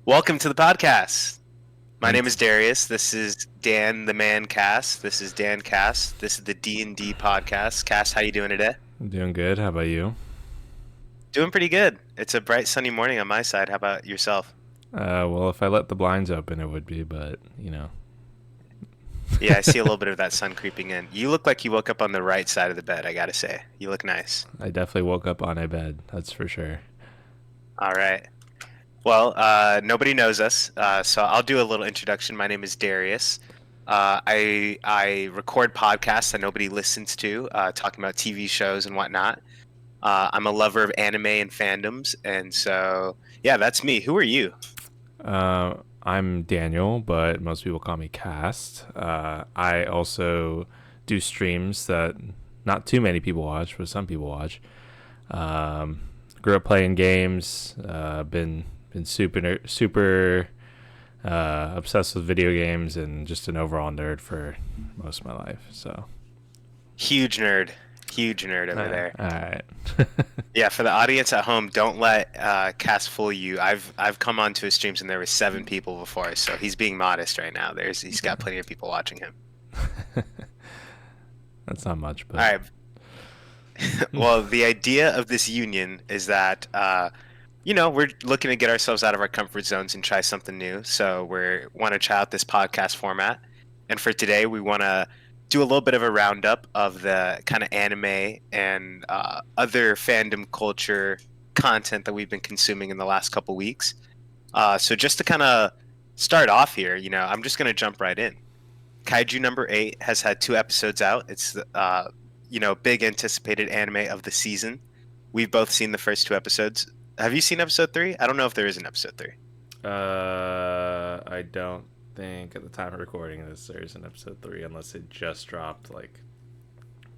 Welcome to the podcast. My name Thanks. is Darius. This is Dan the Man Cast. This is Dan Cast. This is the D&D podcast. Cast, how you doing today? I'm doing good. How about you? Doing pretty good. It's a bright sunny morning on my side. How about yourself? Well, if I let the blinds open, it would be, but Yeah, I see a little bit of that sun creeping in. You look like you woke up on the right side of the bed, I gotta say. You look nice. I definitely woke up on a bed. That's for sure. All right. Well, nobody knows us, so I'll do a little introduction. My name is Darius. I record podcasts that nobody listens to, talking about TV shows and whatnot. I'm a lover of anime and fandoms, and so yeah, that's me. Who are you? I'm Daniel, but most people call me Cast. I also do streams that not too many people watch, but some people watch. Um, Grew up playing games. Been super obsessed with video games and just an overall nerd for most of my life. So, Huge nerd, huge nerd over there. all right. Yeah, for the audience at home, don't let Cass fool you. I've come onto his streams and there were 7 people before, so he's being modest right now. He's got plenty of people watching him. That's not much, All but right. Well, the idea of this union is that we're looking to get ourselves out of our comfort zones and try something new. So we want to try out this podcast format. And for today, we want to do a little bit of a roundup of the kind of anime and other fandom culture content that we've been consuming in the last couple weeks. So just to kind of start off here, I'm just going to jump right in. Kaiju number 8 has had 2 episodes out. It's big anticipated anime of the season. We've both seen the first 2 episodes. Have you seen episode 3? I don't know if there is an episode 3. I don't think at the time of recording this there's an episode 3 unless it just dropped like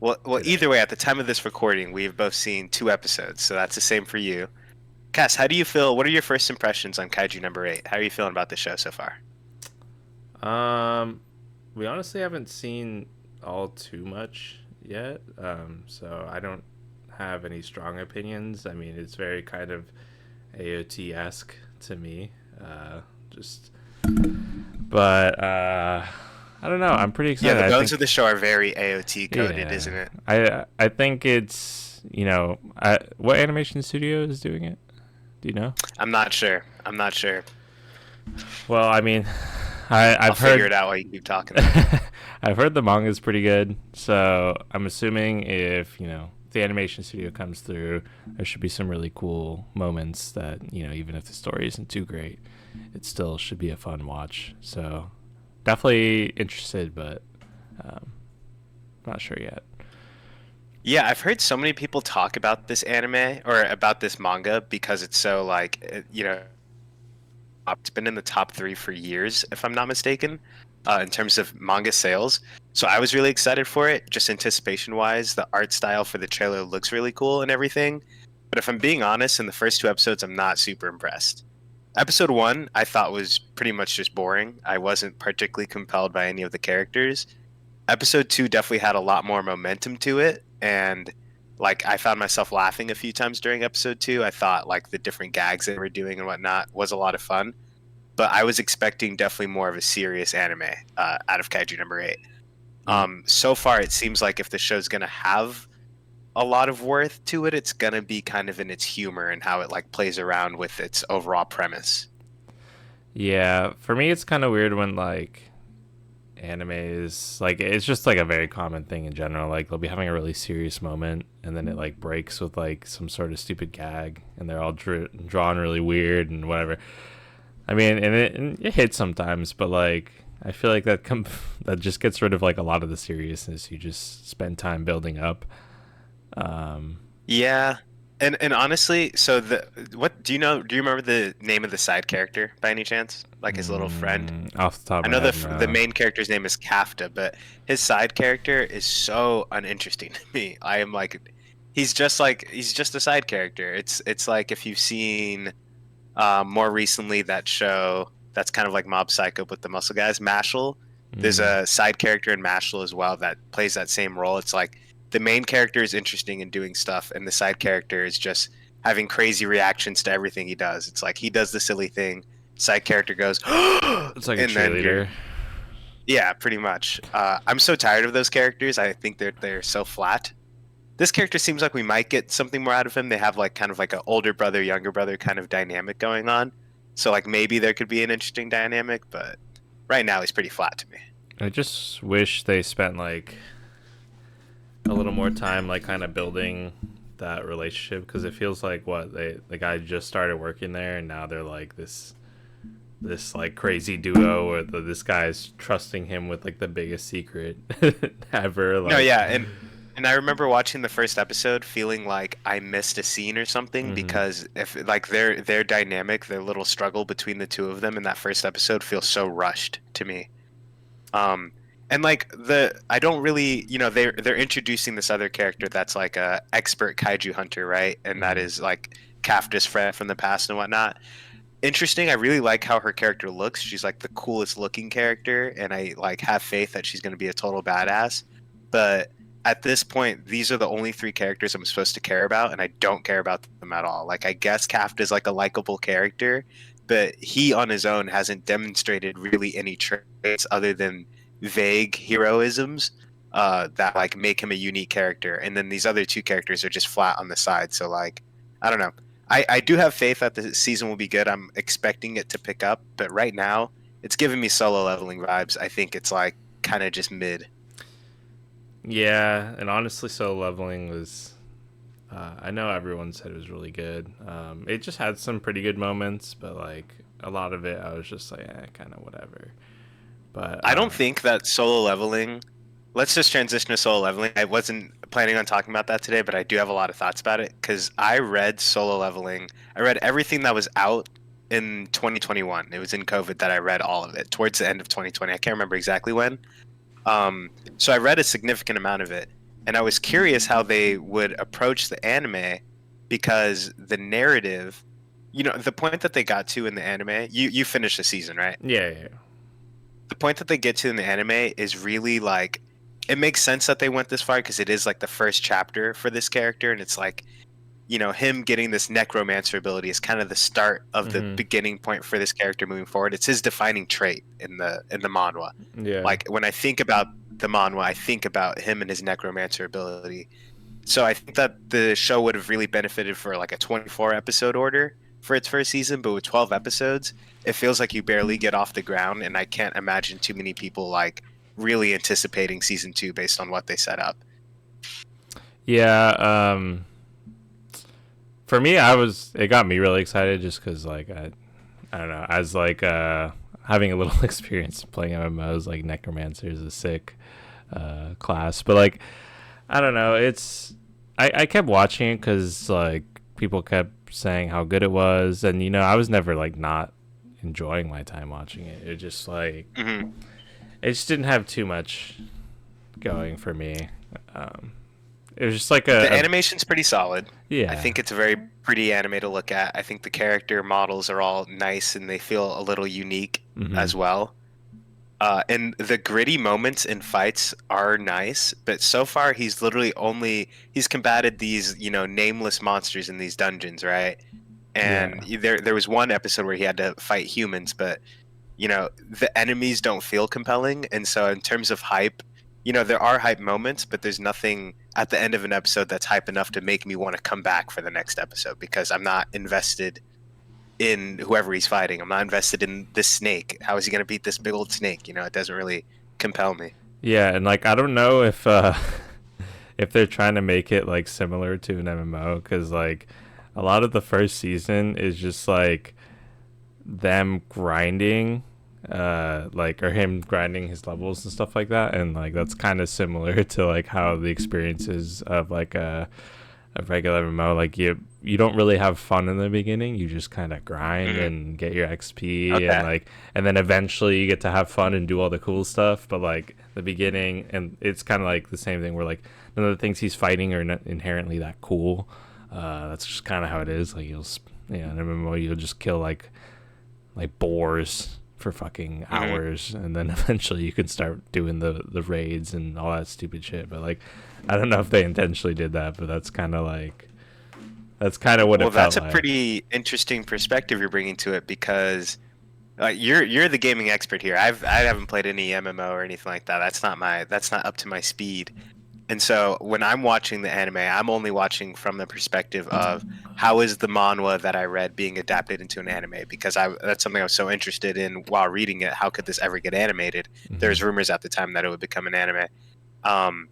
Well, today. either way, at the time of this recording, we've both seen 2 episodes, so that's the same for you. Cass, how do you feel? What are your first impressions on Kaiju number 8? How are you feeling about the show so far? Um, we honestly haven't seen all too much yet, so I don't have any strong opinions. I mean, it's very kind of AOT esque to me. Just, but I don't know. I'm pretty Yeah, excited. the I bones think, of the show are very AOT coded, yeah, isn't it? I think it's what animation studio is doing it? Do you know? I'm not sure. I'm not sure. Well, I mean, I'll I've figure it heard out while you keep talking, though. I've heard the manga is pretty good, so I'm assuming if the animation studio comes through, there should be some really cool moments that even if the story isn't too great, it still should be a fun watch. So definitely interested, but um, not sure yet. Yeah, I've heard so many people talk about this anime or about this manga because it's so it's been in the top 3 for years, if I'm not mistaken, in terms of manga sales. So I was really excited for it, just anticipation wise. The art style for the trailer looks really cool and everything. But if I'm being honest, in the first 2 episodes, I'm not super impressed. Episode 1, I thought was pretty much just boring. I wasn't particularly compelled by any of the characters. Episode 2 definitely had a lot more momentum to it, and like I found myself laughing a few times during episode 2. I thought like the different gags they were doing and whatnot was a lot of fun, but I was expecting definitely more of a serious anime out of Kaiju number 8. Mm. So far it seems like if the show's gonna have a lot of worth to it, it's gonna be kind of in its humor and how it like plays around with its overall premise. Yeah, for me, it's kind of weird when like anime is like it's just like a very common thing in general. Like they'll be having a really serious moment, and then it like breaks with like some sort of stupid gag, and they're all drawn really weird and whatever. I mean, and it hits sometimes, but like I feel like that just gets rid of like a lot of the seriousness you just spend time building up. Um, Yeah, and honestly, so the what do you know? Do you remember the name of the side character by any chance? Like his little friend? Off the top I of my know head, the no. main character's name is Kafta, but his side character is so uninteresting to me. I am like, he's just a side character. It's like if you've seen more recently that show that's kind of like Mob Psycho with the muscle guys, Mashal. There's Mm, a side character in Mashal as well that plays that same role. It's like the main character is interesting and doing stuff, and the side character is just having crazy reactions to everything he does. It's like he does the silly thing, side character goes, It's like a and then you're cheerleader. yeah, pretty much. I'm so tired of those characters. I think they're so flat. This character seems like we might get something more out of him. They have like kind of like an older brother, younger brother kind of dynamic going on. So like maybe there could be an interesting dynamic, but right now he's pretty flat to me. I just wish they spent like a little more time like kind of building that relationship, because it feels like what they the guy just started working there and now they're like this like crazy duo where this guy's trusting him with like the biggest secret ever, No, like. yeah, and I remember watching the first episode feeling like I missed a scene or something Hmm. because if like their dynamic, their little struggle between the two of them in that first episode feels so rushed to me. Um, and like I don't really, they're introducing this other character that's like a expert kaiju hunter, right? And that Hmm. is like Kafka's friend from the past and whatnot. Interesting. I really like how her character looks. She's like the coolest looking character, and I like have faith that she's going to be a total badass. But at this point, these are the only three characters I'm supposed to care about, and I don't care about them at all. Like I guess Kafka is like a likable character, but he on his own hasn't demonstrated really any traits other than vague heroisms that like make him a unique character. And then these other two characters are just flat on the side. So like, I don't know. I do have faith that the season will be good. I'm expecting it to pick up, but right now it's giving me Solo Leveling vibes. I think it's like kind of just mid. Yeah, and honestly, so leveling was. I know everyone said it was really good. It just had some pretty good moments, but like a lot of it, I was just like, kind of whatever. But I don't think that Solo Leveling. Let's just transition to Solo Leveling. I wasn't planning on talking about that today, but I do have a lot of thoughts about it because I read Solo Leveling. I read everything that was out in 2021. It was in COVID that I read all of it towards the end of 2020. I can't remember exactly when. So I read a significant amount of it, and I was curious how they would approach the anime because the narrative, the point that they got to in the anime, you finished the season, right? yeah, yeah, The point that they get to in the anime is really like it makes sense that they went this far because it is like the first chapter for this character, and it's like him getting this necromancer ability is kind of the start of the hmm, beginning point for this character moving forward. It's his defining trait in the manhwa. yeah, Like when I think about the manhwa, I think about him and his necromancer ability. So I think that the show would have really benefited for like a 24 episode order for its first season, but with 12 episodes, it feels like you barely get off the ground, and I can't imagine too many people like really anticipating season 2 based on what they set up. yeah. For me, it got me really excited just because like I don't know, as like having a little experience playing MMOs, like Necromancer is a sick class, but like I don't know, I kept watching it because like people kept saying how good it was, and I was never like not enjoying my time watching it. It just like Hmm. it just didn't have too much going for me. Um, it was just like The a animation's pretty solid. I yeah. think it's a very pretty anime to look at. I think the character models are all nice and they feel a little unique Hmm. as well. And the gritty moments in fights are nice, but so far he's combated these, nameless monsters in these dungeons, right? And Yeah. there was one episode where he had to fight humans, but the enemies don't feel compelling, and so in terms of hype, there are hype moments, but there's nothing at the end of an episode that's hype enough to make me want to come back for the next episode because I'm not invested in whoever he's fighting. I'm not invested in this snake. How is he going to beat this big old snake? It doesn't really compel me. Yeah, and like I don't know if if they're trying to make it like similar to an MMO, cuz like a lot of the first season is just like them grinding like or him grinding his levels and stuff like that, and like that's kind of similar to like how the experiences of like a regular MMO, like you don't really have fun in the beginning. You just kind of grind Hmm. and get your XP, and Okay. like and then eventually you get to have fun and do all the cool stuff. But like the beginning, and it's kind of like the same thing where like none of the things he's fighting are not inherently that cool. That's just kind of how it is. Like in MMO you'll just kill like boars for fucking Hmm. hours, and then eventually you can start doing the raids and all that stupid shit. But like I don't know if they intentionally did that, but that's kind of what Well, it that's felt a like. pretty interesting perspective you're bringing to it because You're the gaming expert here. I haven't played any MMO or anything like that. That's not up to my speed. And so when I'm watching the anime, I'm only watching from the perspective of how is the manhwa that I read being adapted into an anime, because I that's something I was so interested in while reading it. How could this ever get animated? Hmm. There's rumors at the time that it would become an anime. Um,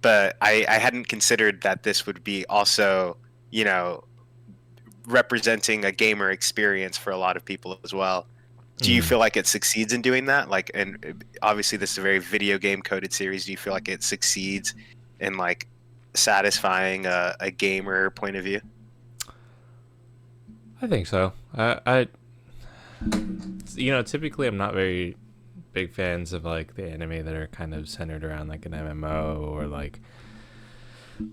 but I hadn't considered that this would be also, you know, representing a gamer experience for a lot of people as well. Do you Hmm. feel like it succeeds in doing that? Like, and obviously this is a very video game coded series. Do you feel like it succeeds in like satisfying a gamer point of view? I think so. Typically I'm not very big fans of like the anime that are kind of centered around like an MMO or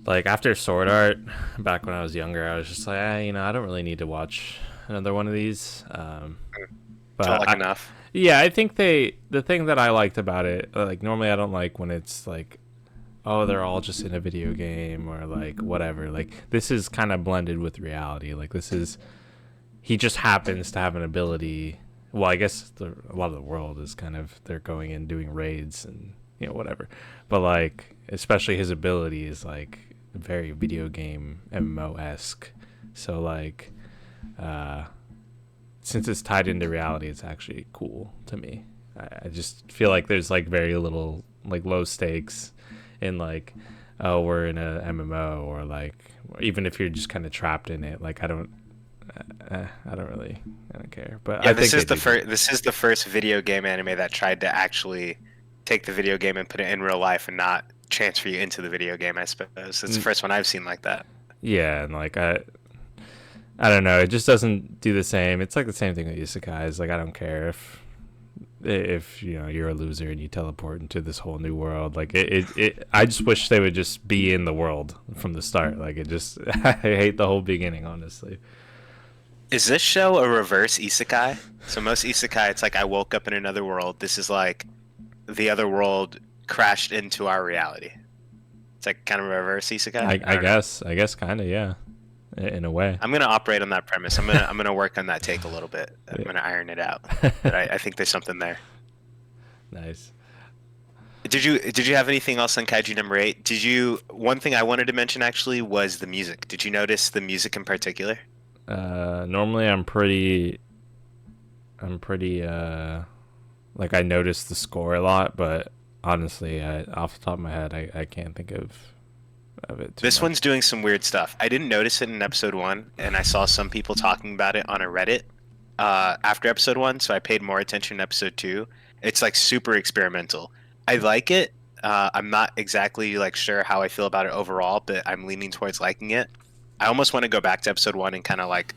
like after Sword Art. Back when I was younger, I was just like, I don't really need to watch another one of these. Felt But like I, enough. yeah, I think the thing that I liked about it, like normally I don't like when it's like, oh, they're all just in a video game or like whatever. Like this is kind of blended with reality. Like this is he just happens to have an ability. Well, I guess a lot of the world is kind of they're going in doing raids and whatever. But like especially his ability is like very video game MMO esque. So like uh, since it's tied into reality, it's actually cool to me. I just feel like there's like very little like low stakes in like oh we're in a MMO or like even if you're just kind of trapped in it. Like I don't care. But Yeah, I think they do good. this is the first video game anime that tried to actually take the video game and put it in real life and not transfer you into the video game, I suppose. It's the Mm, first one I've seen like that. yeah, and like I don't know. It just doesn't do the same. It's like the same thing with isekais. Like I don't care if you're a loser and you teleport into this whole new world. Like I just wish they would just be in the world from the start. Like it just I hate the whole beginning, honestly. Is this show a reverse isekai? So most isekai, it's like I woke up in another world. This is like the other world crashed into our reality. It's like kind of a reverse isekai. I don't know. I guess kind of, yeah, in a way. I'm gonna operate on that premise. I'm gonna work on that take a little bit. I'm gonna iron it out. But I think there's something there. Nice. Did you have anything else on Kaiju number eight? Did you one thing I wanted to mention actually was the music. Did you notice the music in particular? Normally I'm pretty like I notice the score a lot, but honestly, off the top of my head, I can't think of it too This much. one's doing some weird stuff. I didn't notice it in episode one, and I saw some people talking about it on a Reddit after episode one, so I paid more attention in episode two. It's like super experimental. I like it. I'm not exactly like sure how I feel about it overall, but I'm leaning towards liking it. I almost want to go back to episode one and kind of like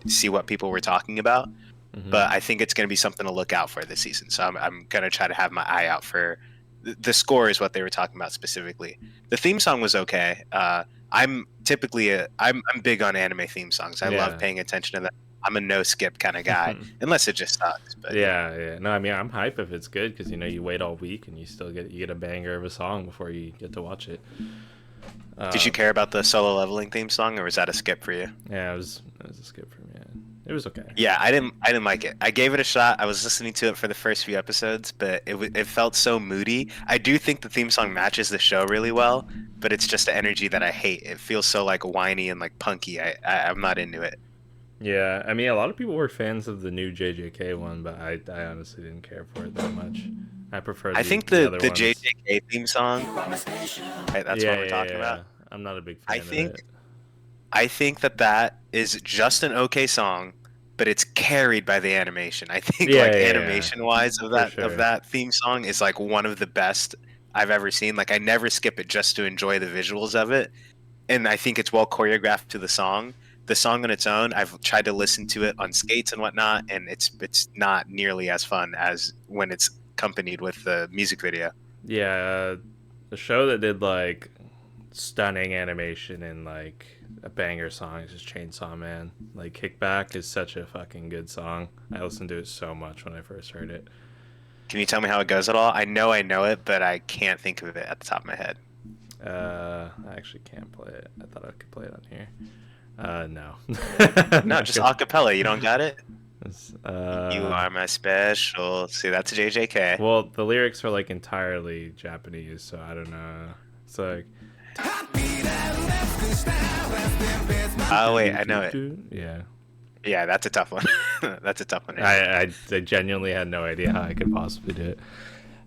see what people were talking about, Hmm. but I think it's going to be something to look out for this season. So I'm going to try to have my eye out for the score is what they were talking about specifically. The theme song was okay. I'm typically I'm big on anime theme songs. I love Yeah. paying attention to them. I'm a no skip kind of guy, unless it just sucks. But you know, Yeah, yeah. No, I mean I'm hype if it's good because you wait all week and you get a banger of a song before you get to watch it. did you Uh, care about the solo leveling theme song, or was that a skip for you? yeah, it was a skip for me. Yeah. It was okay. Yeah, I didn't like it. I gave it a shot. I was listening to it for the first few episodes, but it felt so moody. I do think the theme song matches the show really well, but it's just the energy that I hate. It feels so like whiny and like punky. I'm not into it. Yeah, I mean, a lot of people were fans of the new JJK one, but I honestly didn't care for it that much. I prefer I think the other the ones. JJK theme song, right, that's what Yeah, we're yeah, talking about. yeah. I'm not a big I fan of think it. I think that that is just an okay song, but it's carried by the animation. I think Yeah, like yeah, yeah, animation wise for of sure. that theme song is like one of the best I've ever seen. Like I never skip it just to enjoy the visuals of it, and I think it's well choreographed to the song. The song on its own, I've tried to listen to it on skates and whatnot, and it's not nearly as fun as when it's accompanied with the music video. Yeah, the show that did like stunning animation and like a banger song is just Chainsaw Man. Like Kickback is such a fucking good song. I listened to it so much when I first heard it. Can you tell me how it goes at all? I know it, but I can't think of it at the top of my head. I actually can't play it. I thought I could play it on here. No. I'm No, not just gonna. acapella. You don't got it? It's, You are my special. See, that's JJK. well, the lyrics are like entirely Japanese, so I don't know. It's like Oh wait, do I know do it. do. Yeah. Yeah, that's a tough one. That's a tough one right there. I genuinely had no idea how I could possibly do it.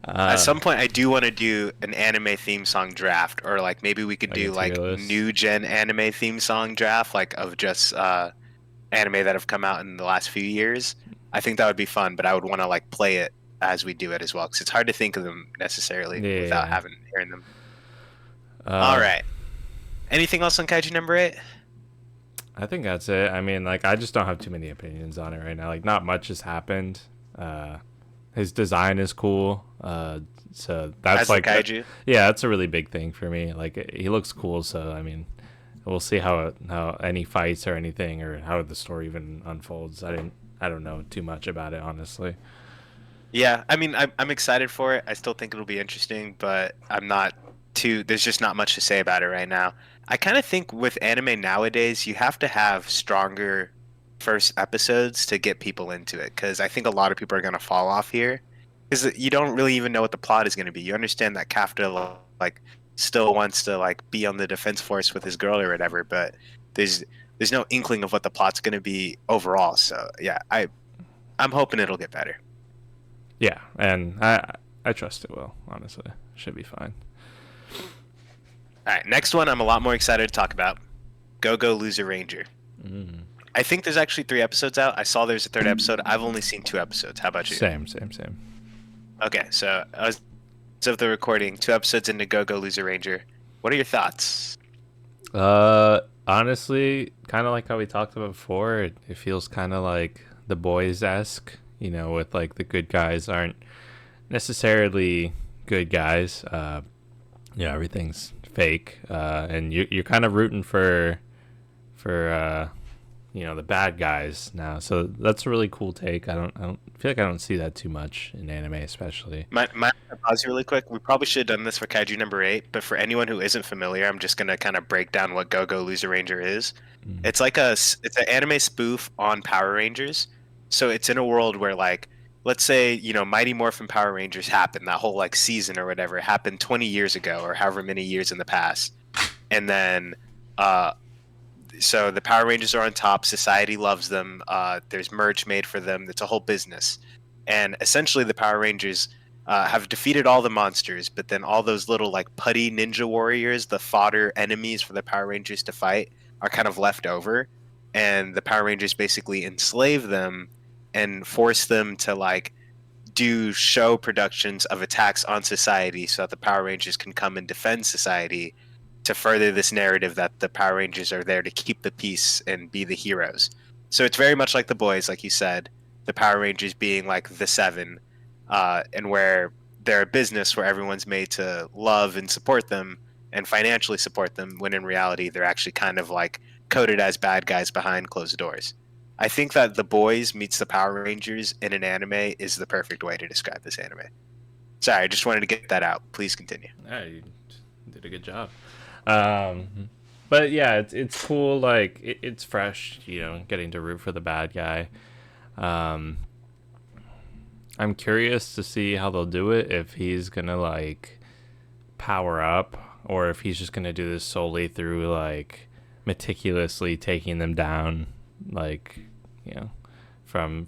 At Uh, some point, I do want to do an anime theme song draft, or like maybe we could like a do tier like list. new gen anime theme song draft, like of just anime that have come out in the last few years. I think that would be fun, but I would want to like play it as we do it as well, because it's hard to think of them necessarily without Yeah. having hearing them. All Uh, right. Anything else on Kaiju number 8? I think that's it. I mean, like, I just don't have too many opinions on it right now. Like, not much has happened. Uh, his design is cool. So that's As the like, Kaiju? yeah, that's a really big thing for me. Like, he looks cool. So I mean, we'll see how any fights or anything or how the story even unfolds. I don't know too much about it, honestly. Yeah, I mean, I'm excited for it. I still think it'll be interesting, but I'm not too. There's just not much to say about it right now. I kind of think with anime nowadays, you have to have stronger first episodes to get people into it, because I think a lot of people are going to fall off here because you don't really even know what the plot is going to be. You understand that Kafka like still wants to like be on the defense force with his girl or whatever, but there's there's no inkling of what the plot's going to be overall. So yeah, I'm hoping it'll get better. Yeah, and I trust it will. Honestly, should be fine. All right, next one I'm a lot more excited to talk about. Gogo Loser Ranger. Mm. I think there's actually 3 episodes out. I saw there's a third episode. I've only seen 2 episodes. How about you? Same. Okay, so as of the recording, 2 episodes into Gogo Loser Ranger. What are your thoughts? Honestly, kind of like how we talked about before, it feels kind of like the boys esque, with like the good guys aren't necessarily good guys. Everything's fake, and you're kind of rooting for the bad guys now. So that's a really cool take. I don't feel like I don't see that too much in anime, especially. My pause you really quick. We probably should have done this for Kaiju number 8, but for anyone who isn't familiar, I'm just gonna kind of break down what Gogo Loser Ranger is. Mm. It's an anime spoof on Power Rangers. So it's in a world where like let's say, Mighty Morphin Power Rangers happened, that whole like season or whatever happened 20 years ago or however many years in the past. And then uh so the Power Rangers are on top, society loves them. There's merch made for them. It's a whole business. And essentially the Power Rangers have defeated all the monsters, but then all those little like putty ninja warriors, the fodder enemies for the Power Rangers to fight, are kind of left over, and the Power Rangers basically enslave them and force them to like do show productions of attacks on society so that the Power Rangers can come and defend society to further this narrative that the Power Rangers are there to keep the peace and be the heroes. So it's very much like the boys, like you said, the Power Rangers being like the seven, and where they're a business where everyone's made to love and support them and financially support them, when in reality they're actually kind of like coded as bad guys behind closed doors. I think that the boys meets the Power Rangers in an anime is the perfect way to describe this anime. Sorry, I just wanted to get that out. Please continue. Yeah, you did a good job. But yeah, it's cool. Like it's fresh, getting to root for the bad guy. Um, I'm curious to see how they'll do it. If he's gonna like power up, or if he's just gonna do this solely through like meticulously taking them down, like you know, from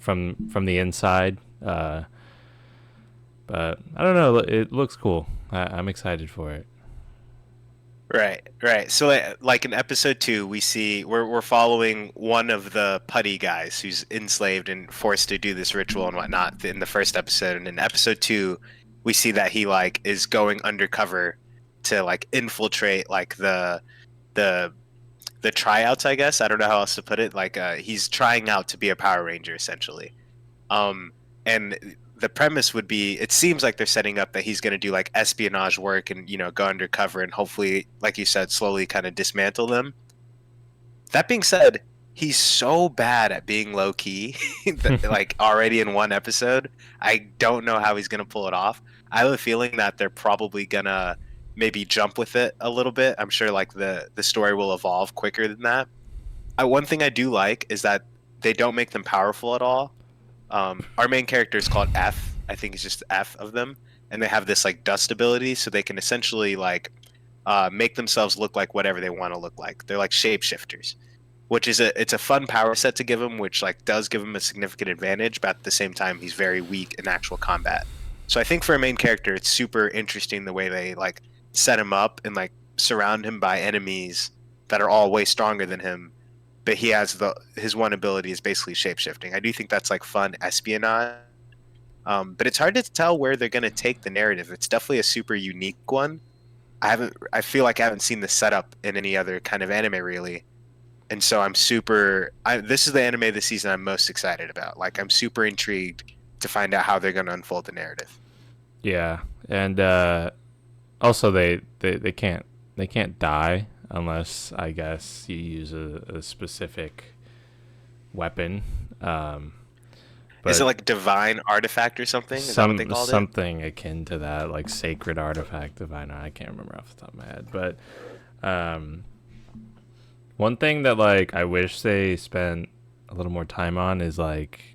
the inside. But I don't know. It looks cool. I'm excited for it. Right, right. So, like in episode 2, we're following one of the putty guys who's enslaved and forced to do this ritual and whatnot in the first episode. And in episode 2, we see that he like is going undercover to like infiltrate like the the tryouts. I guess I don't know how else to put it. Like he's trying out to be a Power Ranger essentially. And the premise would be, it seems like they're setting up that he's going to do like espionage work and go undercover and hopefully, like you said, slowly kind of dismantle them. That being said, he's so bad at being low key that, like already in 1 episode, I don't know how he's going to pull it off. I have a feeling that they're probably going to maybe jump with it a little bit. I'm sure like the story will evolve quicker than that. One thing I do like is that they don't make them powerful at all. Our main character is called F. I think it's just F of them, and they have this like dust ability, so they can essentially like make themselves look like whatever they want to look like. They're like shapeshifters, which is a fun power set to give him, which like does give him a significant advantage, but at the same time he's very weak in actual combat. So I think for a main character, it's super interesting the way they like set him up and like surround him by enemies that are all way stronger than him. But he has his one ability is basically shapeshifting. I do think that's like fun espionage. But it's hard to tell where they're going to take the narrative. It's definitely a super unique one. I feel like I haven't seen the setup in any other kind of anime really, and so this is the anime this season I'm most excited about. Like I'm super intrigued to find out how they're going to unfold the narrative. Yeah, and also they can't die unless I guess you use a specific weapon. Is it But like divine artifact or something? Is that what they called it? something akin to that, like sacred artifact, divine. I can't remember off the top of my head, but um, one thing that like I wish they spent a little more time on is like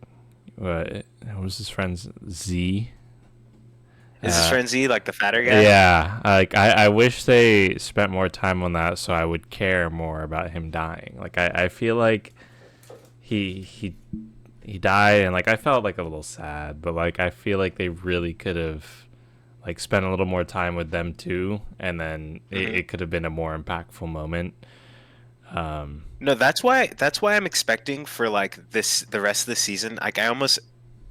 what was his friend's Z. Is this Uh, Frenzy like the fatter guy? yeah, like I wish they spent more time on that so I would care more about him dying. Like I feel like he he died and like I felt like a little sad, but like I feel like they really could have like spent a little more time with them too, and then Hmm. it could have been a more impactful moment. Um, No, that's why I'm expecting for like the rest of the season. Like I almost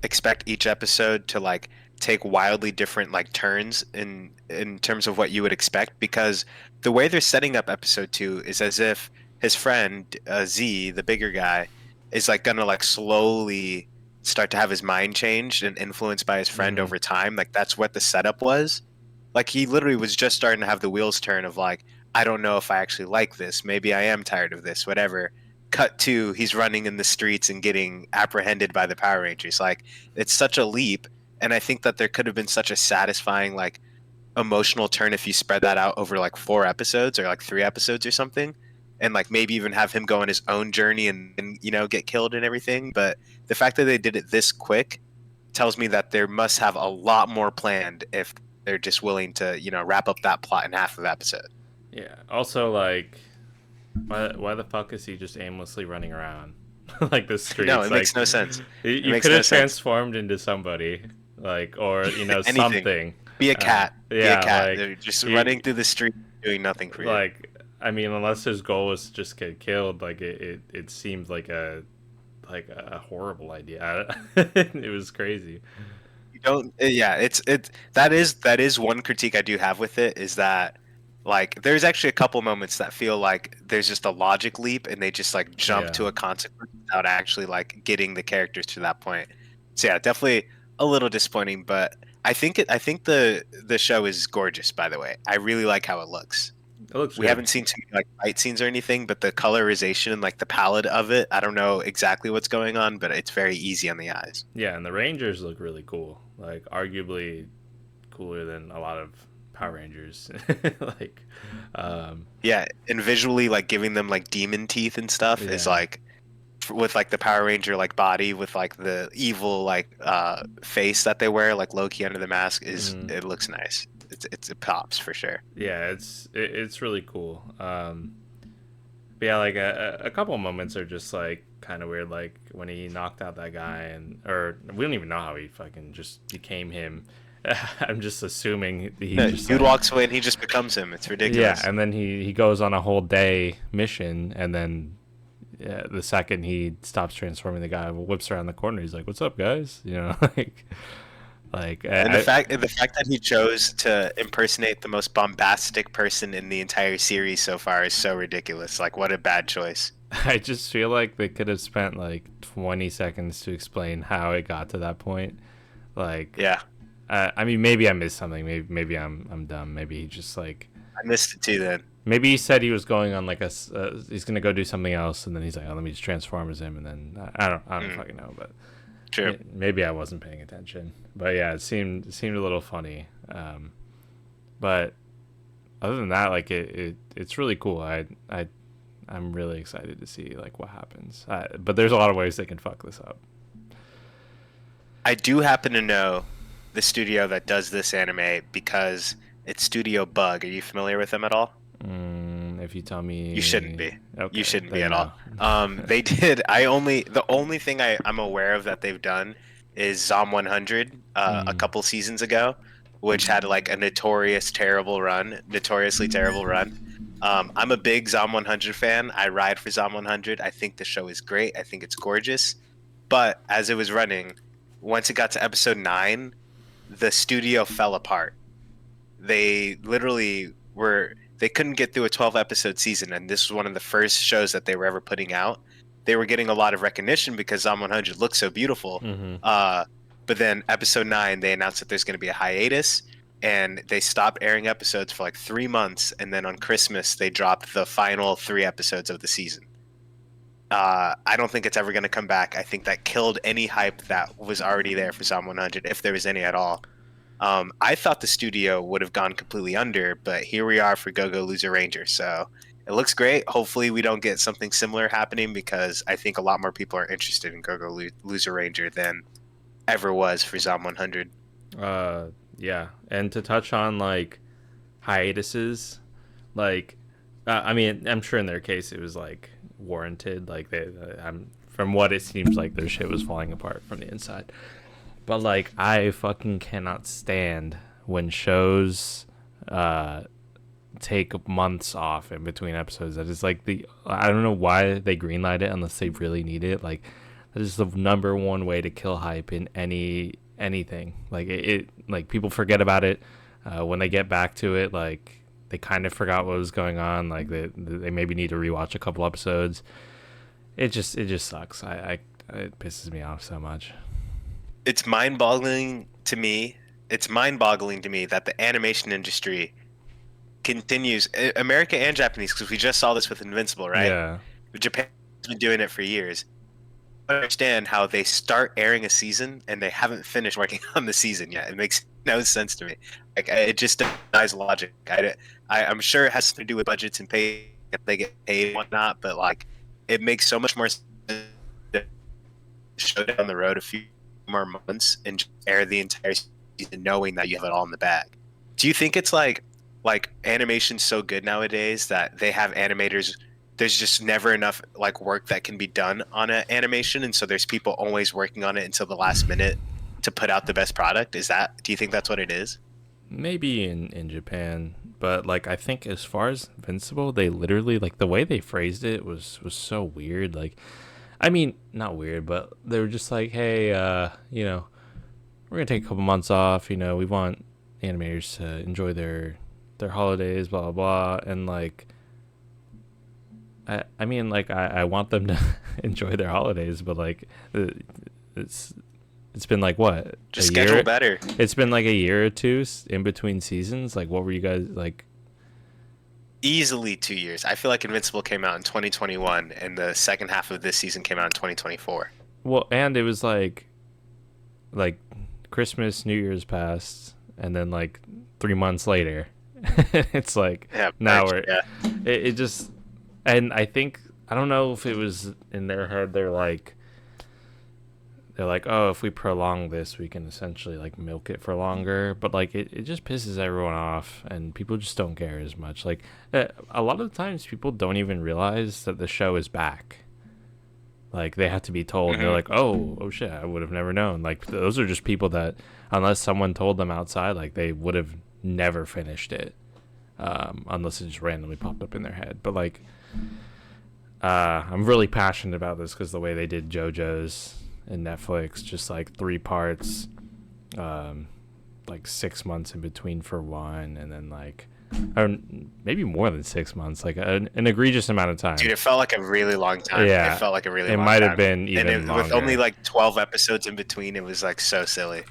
expect each episode to like take wildly different like turns in terms of what you would expect because the way they're setting up episode 2 is as if his friend Z, the bigger guy, is like gonna like slowly start to have his mind changed and influenced by his friend mhm. over time. Like that's what the setup was. Like he literally was just starting to have the wheels turn of like I don't know if I actually like this. Maybe I am tired of this, whatever. Cut to he's running in the streets and getting apprehended by the Power Rangers. Like it's such a leap, and I think that there could have been such a satisfying like emotional turn if you spread that out over like 4 episodes or like 3 episodes or something, and like maybe even have him go on his own journey and get killed and everything. But the fact that they did it this quick tells me that there must have a lot more planned if they're just willing to wrap up that plot in half of episode. Yeah. Also, like, why the fuck is he just aimlessly running around like the No, streets? it makes Like, no sense. It you makes could no have sense. transformed into somebody, like, or Anything. something. Be a cat. Be a Yeah, cat. like They're just running he, through the street doing nothing for you. like, I mean, unless his goal was to just get killed, like it seemed like a horrible idea. It was crazy. You don't yeah, that is one critique I do have with it is that like there's actually a couple moments that feel like there's just a logic leap and they just like jump Yeah. to a consequence without actually like getting the characters to that point. So yeah, definitely a little disappointing, but I think the show is gorgeous by the way. I really like how it looks. It looks We good. haven't seen too many like fight scenes or anything, but the colorization and like the palette of it, I don't know exactly what's going on, but it's very easy on the eyes. Yeah, and the Rangers look really cool. Like arguably cooler than a lot of Power Rangers. like, um, Yeah, and visually like giving them like demon teeth and stuff is yeah, like with like the Power Ranger like body with like the evil like face that they wear like Loki under the mask is mm, it looks nice. It pops for sure. yeah, it's really cool. But yeah, like a couple moments are just like kind of weird. Like when he knocked out that guy, and or we don't even know how he fucking just became him. I'm just assuming he No, just dude like walks away and he just becomes him. It's yeah, ridiculous. and then he goes on a whole day mission, and then yeah, the second he stops transforming, the guy whips around the corner. He's like, "What's up, guys?" You know, like And the fact that he chose to impersonate the most bombastic person in the entire series so far is so ridiculous. Like what a bad choice. I just feel like they could have spent like 20 seconds to explain how it got to that point. Like, Yeah, I mean, maybe I missed something. Maybe I'm dumb. Maybe he just like I missed it too then. maybe he said he was going on like he's gonna go do something else, and then he's like, oh, let me just transform as him, and then I don't Mm, fucking know, but true. maybe I wasn't paying attention. But yeah, it seemed a little funny. But other than that, like it's really cool. I I'm really excited to see like what happens. But there's a lot of ways they can fuck this up. I do happen to know the studio that does this anime because it's Studio Bug. Are you familiar with them at all? If you tell You shouldn't me, be. You okay, shouldn't be then at no. all. They did. The only thing I'm aware of that they've done is Zom 100 a Mm. couple seasons ago, which had like a notoriously terrible run. I'm a big Zom 100 fan. I ride for Zom 100. I think the show is great. I think it's gorgeous. But as it was running, once it got to episode 9, the studio fell apart. They literally were they couldn't get through a 12 episode season, and this was one of the first shows that they were ever putting out. They were getting a lot of recognition because Zom 100 looks so beautiful. Mm-hmm. uh, but then episode 9 they announced that there's going to be a hiatus, and they stopped airing episodes for like 3 months, and then on Christmas they dropped the final 3 episodes of the season. I don't think it's ever going to come back. I think that killed any hype that was already there for Zom 100, if there was any at all. I thought the studio would have gone completely under, but here we are for Gogo Loser Ranger. So it looks great. Hopefully, we don't get something similar happening because I think a lot more people are interested in Gogo Loser Ranger than ever was for Zom 100. Yeah, and to touch on like hiatuses, like I mean, I'm sure in their case it was like warranted. Like I'm from what it seems like their shit was falling apart from the inside. But like, I fucking cannot stand when shows take months off in between episodes. That is like I don't know why they greenlight it unless they really need it. Like, that is the number one way to kill hype in anything. Like like people forget about it when they get back to it. Like they kind of forgot what was going on. Like they maybe need to rewatch a couple episodes. It just sucks. It pisses me off so much. It's mind-boggling to me. It's mind-boggling to me that the animation industry continues, America and Japanese, because we just saw this with Invincible, right? Yeah. Japan's been doing it for years. I don't understand how they start airing a season and they haven't finished working on the season yet. It makes no sense to me. Like, it just denies logic. I'm sure it has to do with budgets and pay, if they get paid and whatnot, but like, it makes so much more sense to show down the road a few more months and just air the entire season knowing that you have it all in the bag. Do you think it's like animation's so good nowadays that they have animators, there's just never enough like work that can be done on an animation, and so there's people always working on it until the last minute to put out the best product? Do you think that's what it is? Maybe in Japan, but like I think as far as Invincible, they literally like the way they phrased it was so weird. Like, I mean, not weird, but they were just like, hey, we're gonna take a couple months off. We want animators to enjoy their holidays, blah blah blah, and like. I mean, like, I want them to enjoy their holidays, but like, it's it's been like what, a Just schedule year? better. It's been like a year or two in between seasons. Like, what were you guys like? Easily 2 years. I feel like Invincible came out in 2021 and the second half of this season came out in 2024. Well, and it was like Christmas, New Year's passed, and then like 3 months later, it's like Yeah, now we're yeah. it just, and I think I don't know if it was in their head. They're like, oh, if we prolong this, we can essentially like milk it for longer. But like it just pisses everyone off, and people just don't care as much. Like a lot of the times, people don't even realize that the show is back. Like they have to be told, and they're Hmm. like, oh shit, I would have never known. Like those are just people that, unless someone told them outside, like they would have never finished it, unless it just randomly popped up in their head. But like, I'm really passionate about this because the way they did JoJo's in Netflix, just like 3 parts, like 6 months in between for one, and then like, or maybe more than 6 months, like an egregious amount of time. Dude, it felt like a really long time. Yeah, It felt like a really it long might have time. been even And with only longer. like 12 episodes in between, it was like so silly.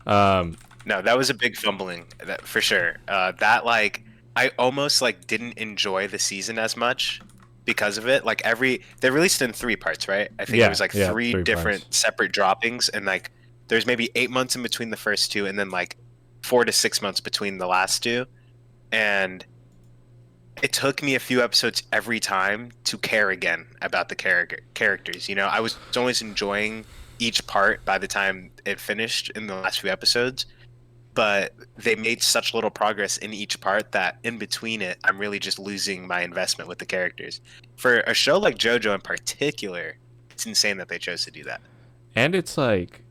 Um, No, that was a big fumbling, that, for sure. That like I almost like didn't enjoy the season as much because of it. Like they released in 3 parts, right? I think it yeah, was like yeah, three 3 parts. different separate droppings, and like there's maybe 8 months in between the first two, and then like 4 to 6 months between the last two. And it took me a few episodes every time to care again about the characters. You know, I was always enjoying each part by the time it finished in the last few episodes, but they made such little progress in each part that in between it, I'm really just losing my investment with the characters. For a show like JoJo in particular, it's insane that they chose to do that. And it's like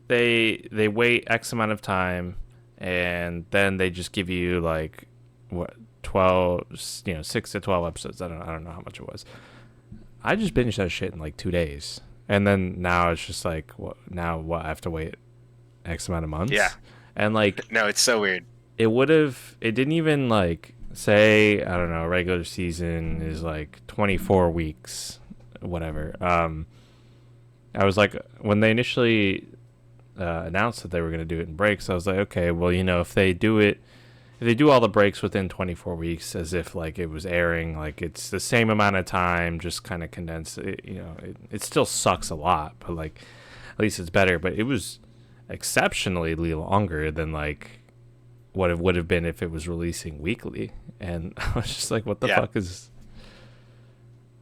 they wait X amount of time, and then they just give you like what 12, 6 to 12 episodes. I don't know how much it was. I just binged that shit in like 2 days, and then now it's just like what I have to wait X amount of Yeah. months, and like No, it's so weird. it didn't even like say, I don't know, regular season is like 24 weeks, whatever. I was like, when they initially announced that they were going to do it in breaks, I was like, okay, well, if they do all the breaks within 24 weeks as if like it was airing, like it's the same amount of time, just kind of condensed, it still sucks a lot, but like at least it's better. But it was exceptionally longer than like what it would have been if it was releasing weekly. And I was just like, what the Yeah. fuck is,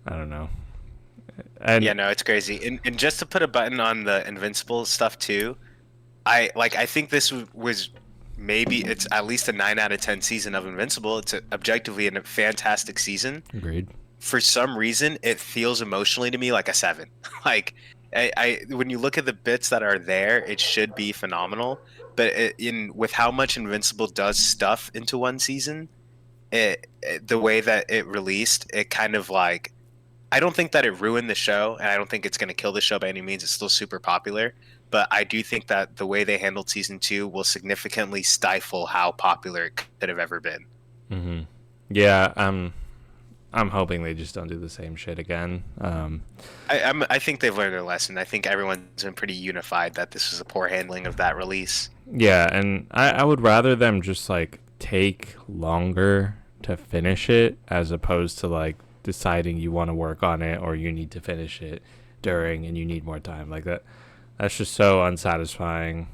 I don't know. And Yeah, no, it's crazy. And just to put a button on the Invincible stuff too, I think this was maybe it's at least a 9 out of 10 season of Invincible. It's objectively a fantastic season. agreed. For some reason, it feels emotionally to me like a 7. Like when you look at the bits that are there, it should be phenomenal. But in with how much Invincible does stuff into one season, the way that it released, it kind of like I don't think that it ruined the show, and I don't think it's going to kill the show by any means. It's still super popular, but I do think that the way they handled season 2 will significantly stifle how popular it could have ever been. Hmm. Yeah, I'm hoping they just don't do the same shit again. I think they've learned their lesson. I think everyone's been pretty unified that this was a poor handling of that release. Yeah, and I would rather them just like take longer to finish it as opposed to like deciding you want to work on it or you need to finish it during and you need more time like that. That's just so unsatisfying.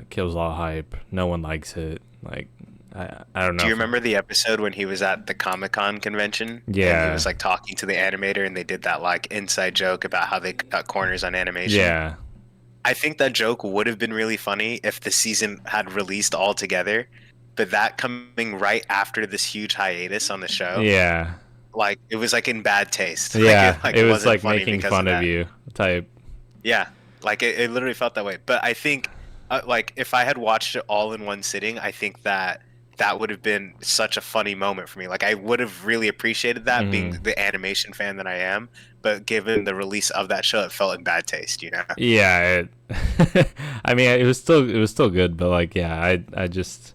Kills all hype. No one likes it. Like I don't know. Do you remember the episode when he was at the Comic-Con convention and he Yeah, was like talking to the animator and they did that like inside joke about how they cut corners on animation? yeah, I think that joke would have been really funny if the season had released all together, but that coming right after this huge hiatus on the show, yeah, like it was like in bad taste. yeah. Like It it was wasn't like funny making because of fun of that. you type. Yeah, like it literally felt that way. But I think, like if I had watched it all in one sitting, I think that that would have been such a funny moment for me. Like I would have really appreciated that being Hmm. the animation fan that I am. But given the release of that show, it felt in bad taste, you know? Yeah, I mean, it was still good, but like, yeah, I just,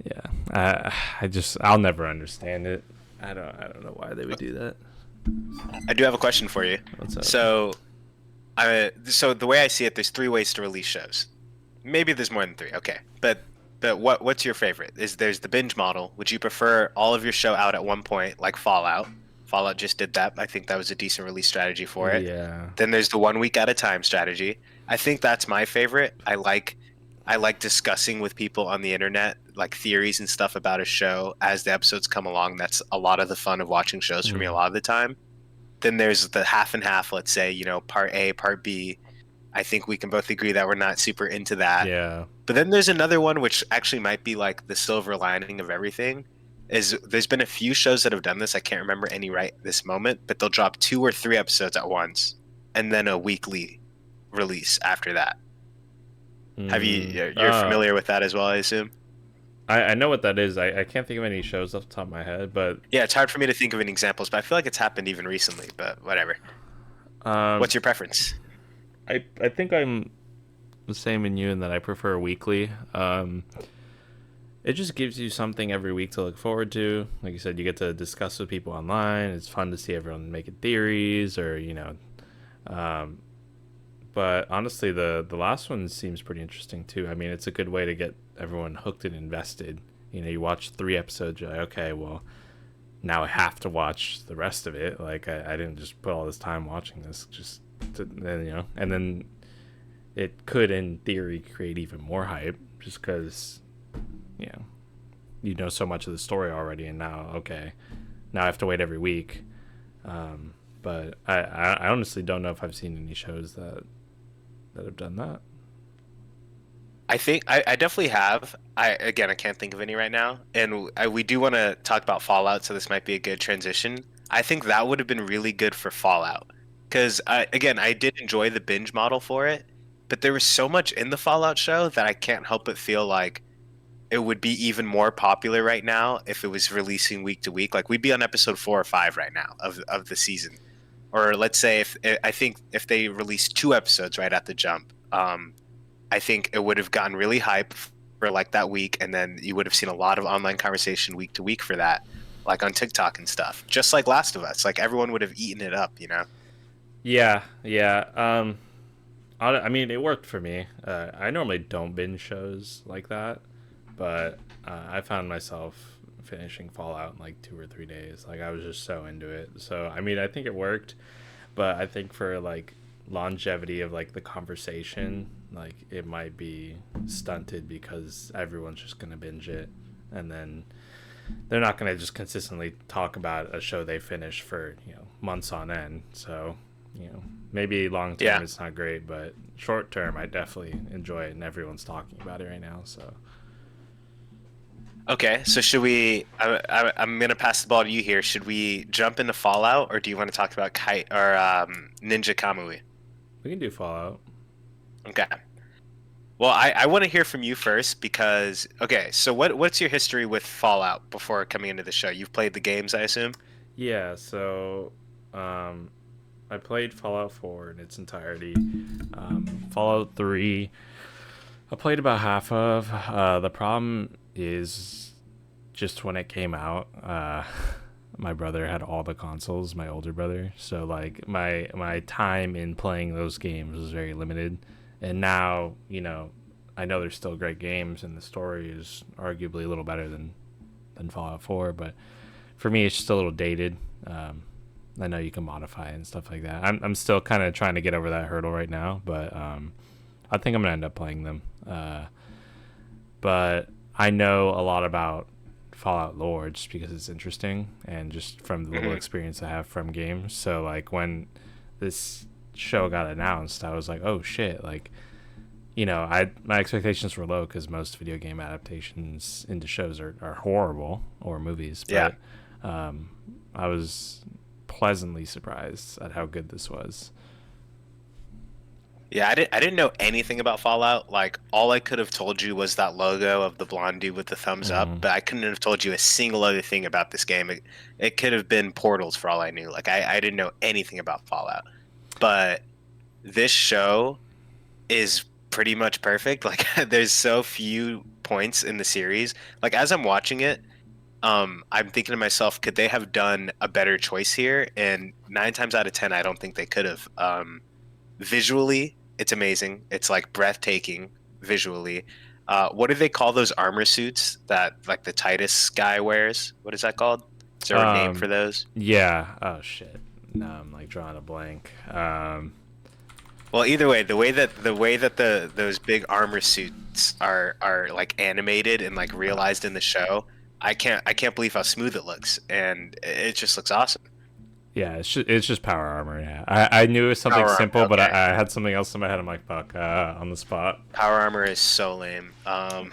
yeah, I'll never understand it. I don't know why they would do that. I do have a question for you. What's up? So the way I see it, there's 3 ways to release shows. Maybe there's more than 3. Okay, but what's your favorite? There's the binge model. Would you prefer all of your show out at one point, like Fallout? Fallout just did that. I think that was a decent release strategy for it. Yeah. Then there's the 1 week at a time strategy. I think that's my favorite. I like discussing with people on the internet like theories and stuff about a show as the episodes come along. That's a lot of the fun of watching shows for me a Mm. lot of the time. Then there's the half and half, let's say, part A, part B. I think we can both agree that we're not super into that. Yeah. But then there's another one which actually might be like the silver lining of everything. Is there's been a few shows that have done this. I can't remember any right this moment, but they'll drop 2 or 3 episodes at once, and then a weekly release after that. Have you? Mm. You're familiar with that as well, I assume. I know what that is. I can't think of any shows off the top of my head, but Yeah, it's hard for me to think of any examples, but I feel like it's happened even recently. But whatever. um, What's your preference? I think I'm the same in you in that I prefer weekly. It just gives you something every week to look forward to. Like you said, you get to discuss with people online. It's fun to see everyone making theories or um, but honestly, the last one seems pretty interesting too. I mean, it's a good way to get everyone hooked and invested. You watch 3 episodes, you're like, okay, well, now I have to watch the rest of it. Like, I didn't just put all this time watching this, just to, and then it could, in theory, create even more hype, just because, you know so much of the story already, and now okay, now I have to wait every week. But I honestly don't know if I've seen any shows that have done that. I think I definitely have. I can't think of any right now, and we do want to talk about Fallout, so this might be a good transition. I think that would have been really good for Fallout, because I did enjoy the binge model for it, but there was so much in the Fallout show that I can't help but feel like it would be even more popular right now if it was releasing week to week. Like we'd be on episode 4 or 5 right now of the season, or let's say if I think if they released 2 episodes right at the jump. I think it would have gotten really hype for like that week, and then you would have seen a lot of online conversation week to week for that, like on TikTok and stuff. Just like Last of Us, like everyone would have eaten it up, you know? Yeah, yeah. I mean, it worked for me. I normally don't binge shows like that, but I found myself finishing Fallout in like 2 or 3 days. Like I was just so into it. So I mean, I think it worked, but I think for like longevity of like the conversation, like it might be stunted because everyone's just gonna binge it, and then they're not gonna just consistently talk about a show they finish for months on end. So maybe long term Yeah. it's not great, but short term I definitely enjoy it, and everyone's talking about it right now. So Okay, so should we? I'm gonna pass the ball to you here. Should we jump into Fallout, or do you want to talk about Kite or Ninja Kamui? we can do Fallout. Okay. Well, I want to hear from you first because okay, so what's your history with Fallout before coming into the show? You've played the games, I assume. Yeah, so um, I played Fallout 4 in its entirety. Fallout 3, I played about half of. The problem is just when it came out, my brother had all the consoles, my older brother. So like my time in playing those games was very limited. And now, I know they're still great games and the story is arguably a little better than Fallout 4, but for me it's just a little dated. I know you can modify it and stuff like that. I'm still kind of trying to get over that hurdle right now, but I think I'm gonna end up playing them. But I know a lot about Fallout lore just because it's interesting and just from the little Hmm. experience I have from games. So like when this show got announced, I was like, oh shit, like I my expectations were low because most video game adaptations into shows are horrible or movies, Yeah. but um, I was pleasantly surprised at how good this was. Yeah, I didn't know anything about Fallout. Like all I could have told you was that logo of the blonde dude with the thumbs up, Mm. but I couldn't have told you a single other thing about this game. It could have been Portals for all I knew. Like I didn't know anything about Fallout. But this show is pretty much perfect. Like there's so few points in the series. Like as I'm watching it, I'm thinking to myself, could they have done a better choice here? And 9 times out of 10, I don't think they could have. Visually, it's amazing. It's like breathtaking visually. What do they call those armor suits that like the Titus guy wears? What is that called? Is there a name for Um, those? yeah. Oh shit. Now I'm like drawing a blank. Well, either way, the way that the those big armor suits are like animated and like realized in the show, I can't believe how smooth it looks, and it just looks awesome. Yeah, it's just power armor. Yeah, I knew it was something Power armor, simple, but okay. I had something else in my head. I'm like, fuck, on the spot. Power armor is so lame.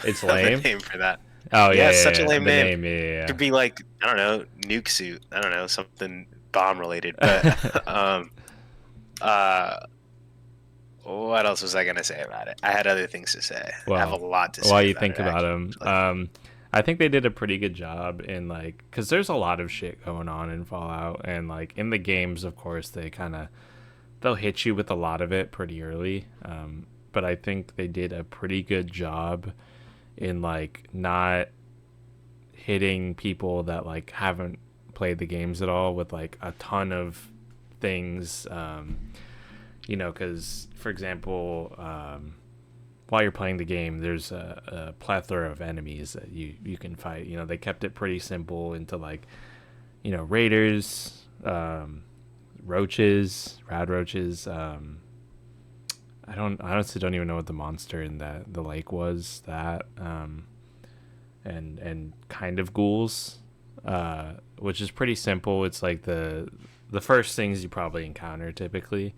It's The lame. name for that. Oh Yeah, yeah, it's yeah, such a yeah. lame The name. name, Could yeah, be like, I don't know, nuke suit. I don't know, something bomb related. But yeah. uh what else was I gonna say about it? I had other things to say. I have a Well, lot to while say you about think it about them, actually. I think they did a pretty good job in like, because there's a lot of shit going on in Fallout, and like in the games, of course, they'll hit you with a lot of it pretty early. But I think they did a pretty good job in like not hitting people that like haven't played the games at all with like a ton of things. Because for example, while you're playing the game, there's a plethora of enemies that you can fight. They kept it pretty simple into like raiders, roaches, rad roaches. I honestly don't even know what the monster in the lake was. That and kind of ghouls, which is pretty simple. It's like the first things you probably encounter typically.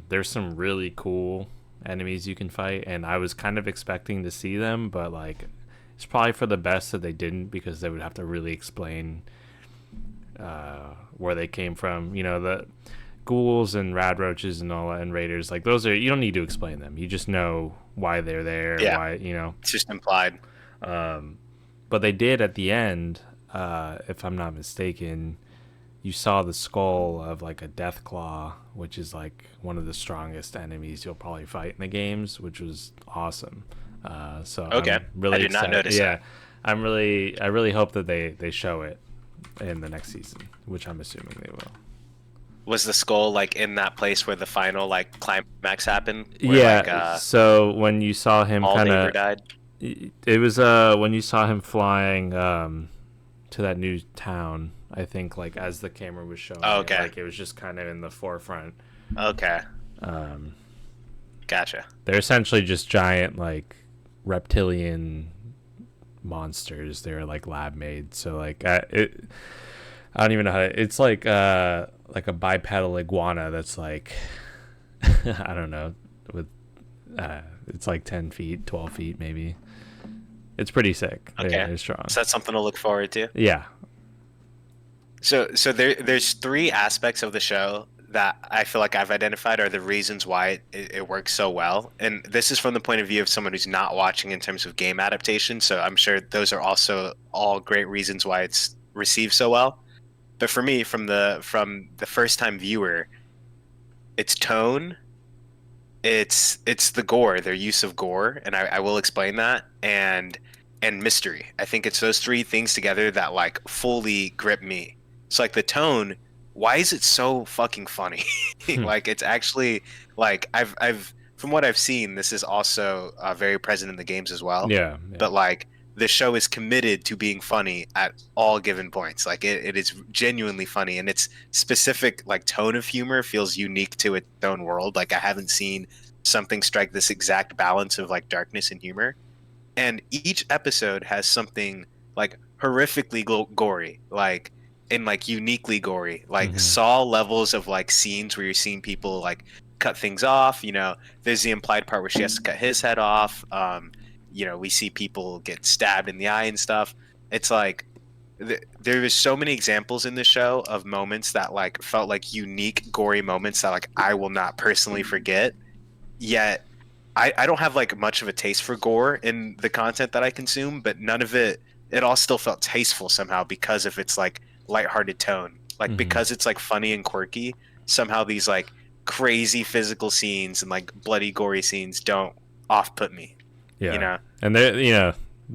There's some really cool enemies you can fight, and I was kind of expecting to see them, but like it's probably for the best that they didn't, because they would have to really explain where they came from. You know, the ghouls and rad roaches and all that, and raiders, like those are, you don't need to explain them. You just know why they're there, Yeah, why, you know. it's just implied. But they did at the end, if I'm not mistaken, you saw the skull of like a death claw, which is like one of the strongest enemies you'll probably fight in the games, which was awesome. So Okay, I'm I really did not excited. notice Yeah, that. I really hope that they show it in the next season, which I'm assuming they will. Was the skull like in that place where the final like climax happened, where like Yeah. So when you saw him all kind neighbor of, died? it was when you saw him flying to that new town. I think like as the camera was showing Oh, it, okay, like it was just kind of in the forefront. okay, Um, gotcha. they're essentially just giant like reptilian monsters. They're like lab made. So like I don't even know how to, it's like a bipedal iguana that's like I don't know, with it's like 10 feet, 12 feet maybe. It's pretty sick. Okay, They're strong. so that's something to look forward to. Yeah. So there's three aspects of the show that I feel like I've identified are the reasons why it works so well. And this is from the point of view of someone who's not watching in terms of game adaptation. So I'm sure those are also all great reasons why it's received so well. But for me, from the first time viewer, it's tone, it's the gore, their use of gore, and I will explain that, and mystery. I think it's those three things together that like fully grip me. It's like the tone. Why is it so fucking funny? Like it's actually like I've from what I've seen, this is also very present in the games as well. Yeah. Yeah. But like the show is committed to being funny at all given points. Like it is genuinely funny, and its specific like tone of humor feels unique to its own world. Like I haven't seen something strike this exact balance of like darkness and humor. And each episode has something like horrifically gory, like and like uniquely gory, like Hmm. Saw levels of like scenes where you're seeing people like cut things off. You know, there's the implied part where she has to cut his head off. You know, we see people get stabbed in the eye and stuff. It's like there was so many examples in the show of moments that like felt like unique gory moments that like I will not personally forget. Yet I don't have like much of a taste for gore in the content that I consume, but none of it all still felt tasteful somehow because of its like lighthearted tone. Like Hmm. because it's like funny and quirky, somehow these like crazy physical scenes and like bloody gory scenes don't off put me, you Yeah. know? And they're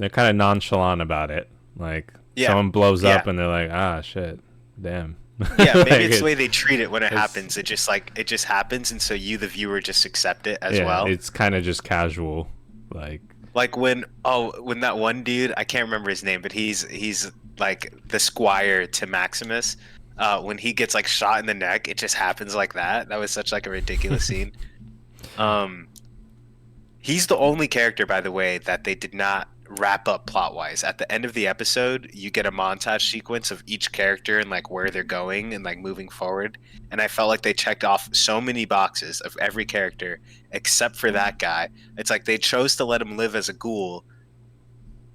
kind of nonchalant about it. Like Yeah. someone blows Yeah. up and they're like, ah, shit, damn. Yeah, Like maybe it's the way they treat it when it it's happens. It just like it just happens and so you the viewer just accept it as yeah, well. it's kind of just casual. Like Like when that one dude, I can't remember his name, but he's like the squire to Maximus. When he gets like shot in the neck, it just happens like that. That was such like a ridiculous scene. Um, he's the only character, by the way, that they did not wrap up plot wise. At the end of the episode, you get a montage sequence of each character and like where they're going and like moving forward. And I felt like they checked off so many boxes of every character except for that guy. It's like they chose to let him live as a ghoul.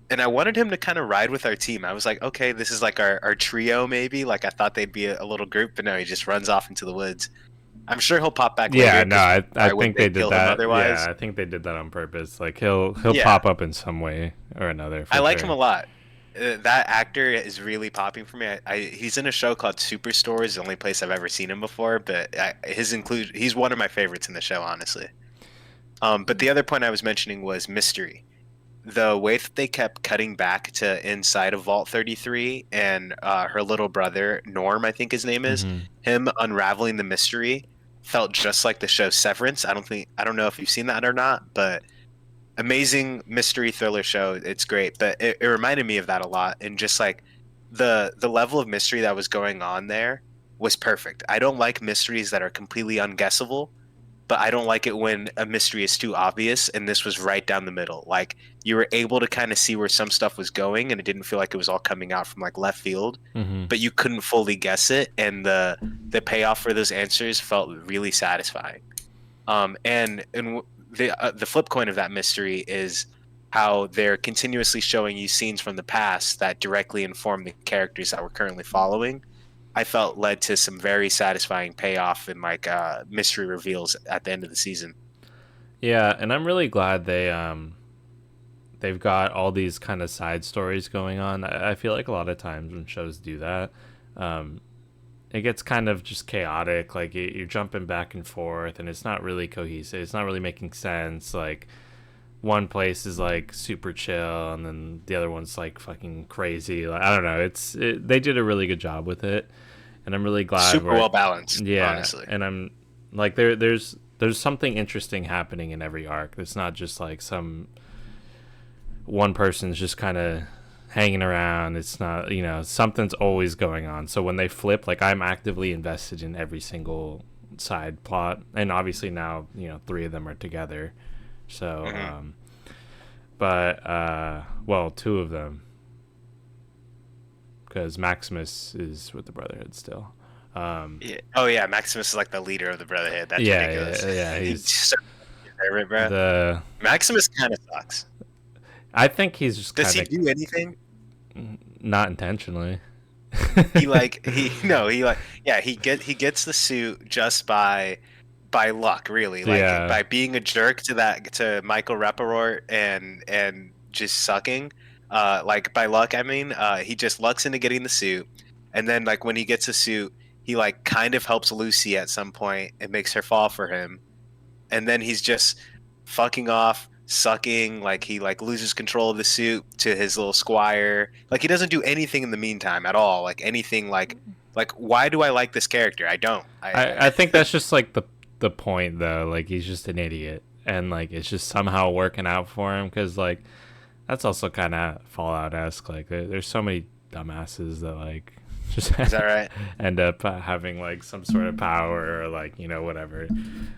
And I wanted him to kind of ride with our team. I was like, okay, this is like our trio, maybe. Like I thought they'd be a little group, but no, he just runs off into the woods. I'm sure he'll pop back later yeah, no, because I why would think they they did kill him that. Yeah, otherwise? I think they did that on purpose. Like he'll Yeah, pop up in some way or another I for like him a sure. lot. That actor is really popping for me. He's in a show called Superstore. Is the only place I've ever seen him before, but he's one of my favorites in the show, honestly. But the other point I was mentioning was mystery. The way that they kept cutting back to inside of Vault 33 and her little brother Norm, I think his name is, Hmm. him unraveling the mystery felt just like the show Severance. I don't know if you've seen that or not, but amazing mystery thriller show. It's great, but it reminded me of that a lot. And just like the level of mystery that was going on there was perfect. I don't like mysteries that are completely unguessable. but I don't like it when a mystery is too obvious, and this was right down the middle. Like you were able to kind of see where some stuff was going, and it didn't feel like it was all coming out from like left field, Mm-hmm. but you couldn't fully guess it, and the payoff for those answers felt really satisfying. The flip coin of that mystery is how they're continuously showing you scenes from the past that directly inform the characters that we're currently following. I felt led to some very satisfying payoff and like mystery reveals at the end of the season. Yeah, and I'm really glad they've got all these kind of side stories going on. I feel like a lot of times when shows do that, um, it gets kind of just chaotic. Like you're jumping back and forth, and it's not really cohesive. It's not really making sense. Like one place is like super chill, and then the other one's like fucking crazy. Like I don't know. They did a really good job with it, and I'm really glad Super we're well balanced, yeah. honestly. And I'm like there's something interesting happening in every arc. It's not just like some one person's just kind of hanging around. It's not, something's always going on. So when they flip, like I'm actively invested in every single side plot, and obviously now three of them are together. So, Hmm. but well, two of them, because Maximus is with the Brotherhood still. Um, Yeah. Oh yeah, Maximus is like the leader of the Brotherhood. That's yeah, ridiculous. yeah, yeah. He's He's so favorite, bro. the. Maximus kind of sucks. I think he's just Does kind he of do anything? not intentionally. He like he no he like yeah he gets the suit just by luck, really, like Yeah. by being a jerk to Michael Rappaport and just sucking, like by luck, I mean, he just lucks into getting the suit, and then like when he gets the suit, he like kind of helps Lucy at some point and makes her fall for him, and then he's just fucking off, sucking, like he like loses control of the suit to his little squire. Like he doesn't do anything in the meantime at all. Like anything like why do I like this character? I don't. I think that's just like the point though. Like he's just an idiot, and like it's just somehow working out for him because like that's also kind of Fallout esque. Like there's so many dumbasses that like just Is that right? end up having like some sort of power or like whatever.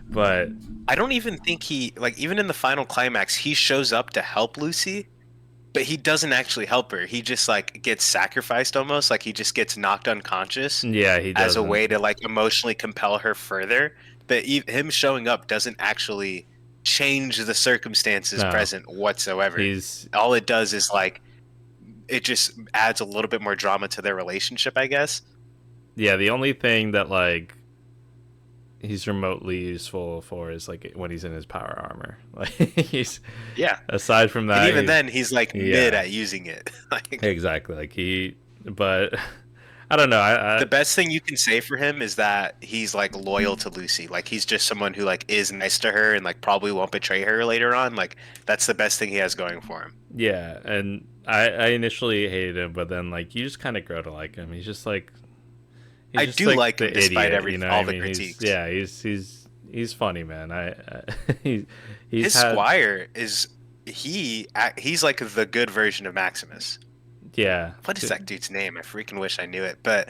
But I don't even think he like even in the final climax he shows up to help Lucy, but he doesn't actually help her. He just like gets sacrificed almost, like he just gets knocked unconscious yeah, he as a doesn't. way to like emotionally compel her further. But him showing up doesn't actually change the circumstances No, present whatsoever. he's All it does is like it just adds a little bit more drama to their relationship, I guess. yeah. The only thing that like he's remotely useful for is like when he's in his power armor. Like he's Yeah. aside from And that, even then he's like mid yeah, at using it. Like exactly. Like but I don't know. the best thing you can say for him is that he's like loyal to Lucy. Like he's just someone who like is nice to her and like probably won't betray her later on. Like that's the best thing he has going for him. yeah, and I initially hated him, but then like you just kind of grow to like him. He's I just do like like him the despite idiot, every what all I the mean? He's critiques. yeah, he's funny, man. He he's His had squire is he's like the good version of Maximus. yeah, What is good, that dude's name? I freaking wish I knew it. But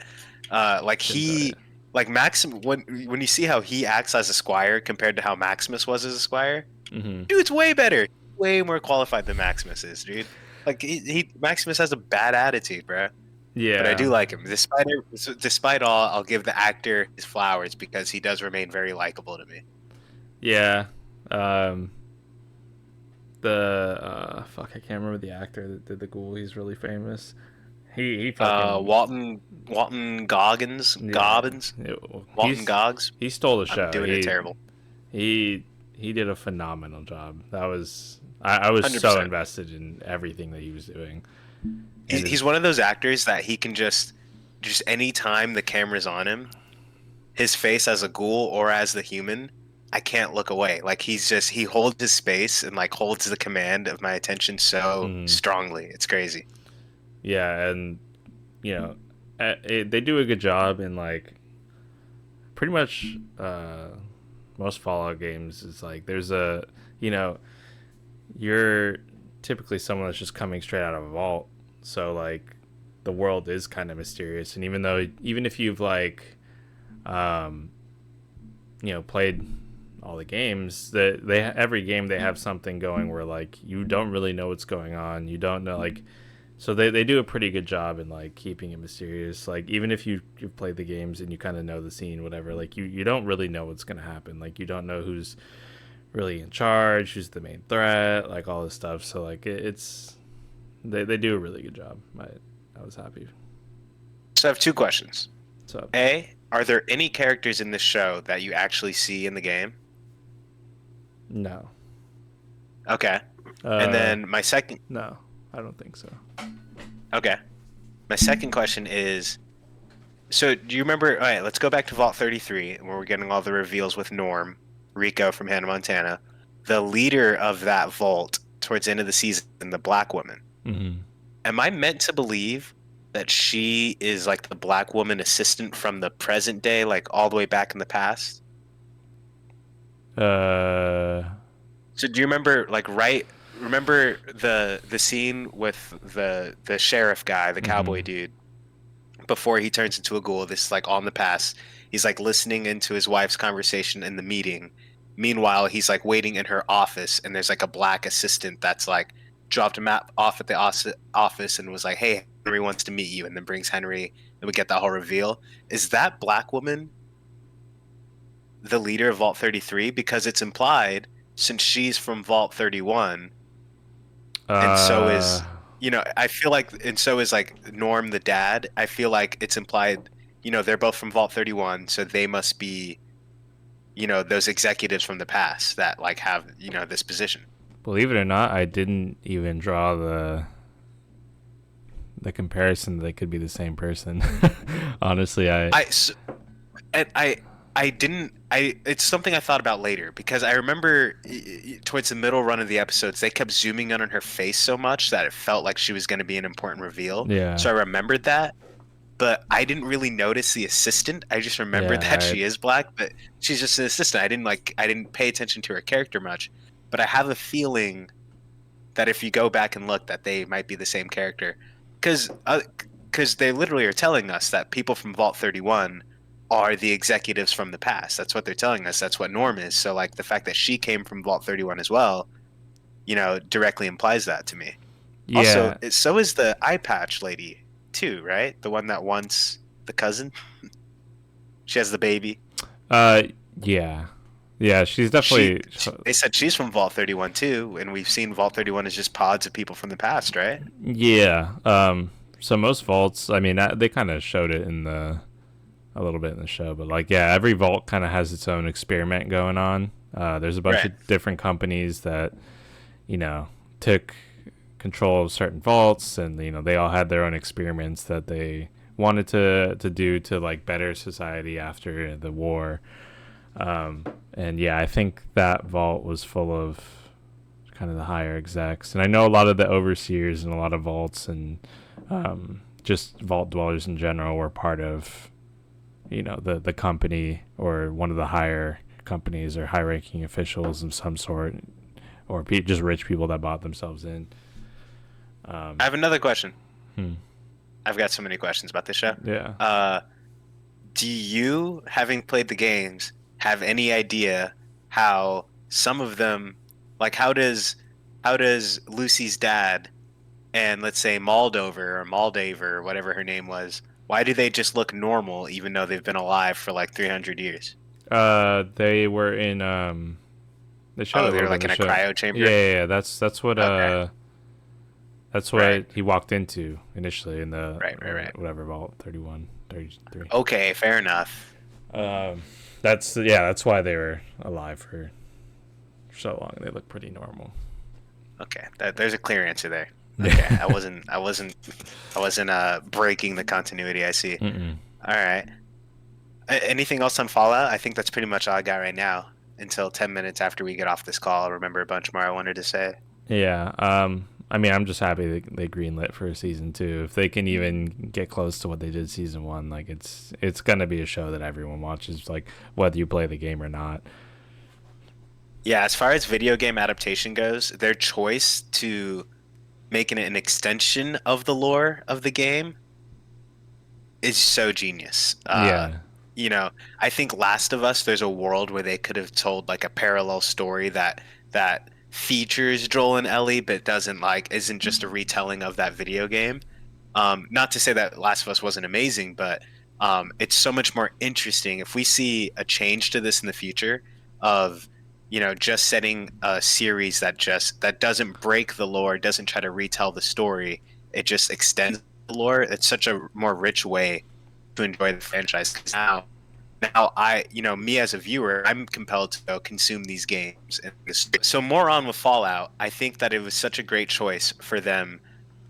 like couldn't tell you. he like Maxim when you see how he acts as a squire compared to how Maximus was as a squire, Hmm. dude's way better, way more qualified than Maximus is, dude. Like he Maximus has a bad attitude, bro. But I do Yeah, like him. Despite all, I'll give the actor his flowers because he does remain very likable to me. yeah. Um, the fuck, I can't remember the actor that did the ghoul. He's really famous. He fucking Walton Goggins, yeah. Gobbins, Walton He's Goggs. he stole the I'm show. doing it terrible. He he did a phenomenal job. That was I was so 100%. invested in everything that he was doing. And He's one of those actors that he can just anytime the camera's on him, his face as a ghoul or as the human, I can't look away. Like he holds his space and like holds the command of my attention so mm, strongly. It's crazy. yeah, and you know, they do a good job in like pretty much most Fallout games. Is like there's a you know you're typically someone that's just coming straight out of a vault, so like the world is kind of mysterious, and even if you've like um played all the games, that they every game they have something going where like you don't really know what's going on. You don't know like so they do a pretty good job in like keeping it mysterious. Like even if you've played the games and you kind of know the scene, whatever, like you don't really know what's gonna happen. Like you don't know who's really in charge, who's the main threat, like all this stuff. So like it's they do a really good job. I was happy. So I have two questions. So A, are there any characters in this show that you actually see in the game? no, Okay. And uh, then my second no, I don't think so. okay. My second question is, so do you remember, all right, let's go back to Vault 33 where we're getting all the reveals with Norm, Rico from Hannah Montana. The leader of that vault towards the end of the season, the black woman. Mm-hmm. Am I meant to believe that she is like the black woman assistant from the present day, like all the way back in the past? Uh, So do you remember like remember the scene with the sheriff guy, the cowboy mm-hmm. dude, before he turns into a ghoul, this is like on the past. He's like listening into his wife's conversation in the meeting. Meanwhile, he's like waiting in her office, and there's like a black assistant that's like dropped him off at the office and was like, "Hey, Henry wants to meet you," and then brings Henry, and we get that whole reveal. Is that black woman the leader of Vault 33? Because it's implied since she's from Vault 31, and so Uh, is I feel like, and so is like Norm the dad. I feel like it's implied, they're both from Vault 31, so they must be, those executives from the past that like have, this position. believe it or not, I didn't even draw the comparison that they could be the same person. Honestly, I I s- and I didn't I it's something I thought about later because I remember towards the middle run of the episodes they kept zooming in on her face so much that it felt like she was going to be an important reveal. yeah So I remembered that, but I didn't really notice the assistant. I just remembered that yeah she is black, but she's just an assistant. I didn't pay attention to her character much, but I have a feeling that if you go back and look, that they might be the same character, because they literally are telling us that people from Vault 31 are the executives from the past. That's what they're telling us. That's what Norm is. So like the fact that she came from Vault 31 as well, directly implies that to me. Also, yeah so is the eye patch lady too, right? The one that wants the cousin. She has the baby. uh yeah yeah. She's She, definitely they said she's from Vault 31 too, and we've seen Vault 31 is just pods of people from the past, right? yeah. So most vaults, I mean, they kind of showed it in the a little bit in the show, but like yeah, every vault kind of has its own experiment going on. There's a bunch Right. of different companies that you know took control of certain vaults, and they all had their own experiments that they wanted to do to like better society after the war. And yeah, I think that vault was full of kind of the higher execs, and I know a lot of the overseers and a lot of vaults and just vault dwellers in general were part of the company or one of the higher companies or high ranking officials of some sort, or just rich people that bought themselves in. I have another question. Hmm. I've got so many questions about this show. Yeah. Uh, do you, having played the games, have any idea how some of them, like how does Lucy's dad and let's say Moldover or Moldaver or whatever her name was, why do they just look normal even though they've been alive for like 300 years? They were in. They showed Oh, it a they're little bit in like the in a show. cryo Yeah, chamber. yeah, yeah. That's what. Okay, That's right, what he walked into initially in the right. whatever vault 31, 33. Okay, fair enough. Um, that's yeah. That's why they were alive for so long. They look pretty normal. Okay, there's a clear answer there. Okay, Yeah. I wasn't breaking the continuity. I see. Mm-mm. All right. Anything else on Fallout? I think that's pretty much all I got right now. Until 10 minutes after we get off this call, I'll remember a bunch more I wanted to say. Yeah. I mean, I'm just happy they greenlit for a season two. If they can even get close to what they did season one, like it's gonna be a show that everyone watches, like whether you play the game or not. Yeah, as far as video game adaptation goes, their choice to making it an extension of the lore of the game is so genius. Yeah. you know, I think Last of Us, there's a world where they could have told like a parallel story that features Joel and Ellie, but doesn't like isn't just a retelling of that video game. Not to say that Last of Us wasn't amazing, but it's so much more interesting if we see a change to this in the future of, just setting a series that doesn't break the lore, doesn't try to retell the story, it just extends the lore. It's such a more rich way to enjoy the franchise. 'Cause now me as a viewer, I'm compelled to go consume these games. So more on with Fallout, I think that it was such a great choice for them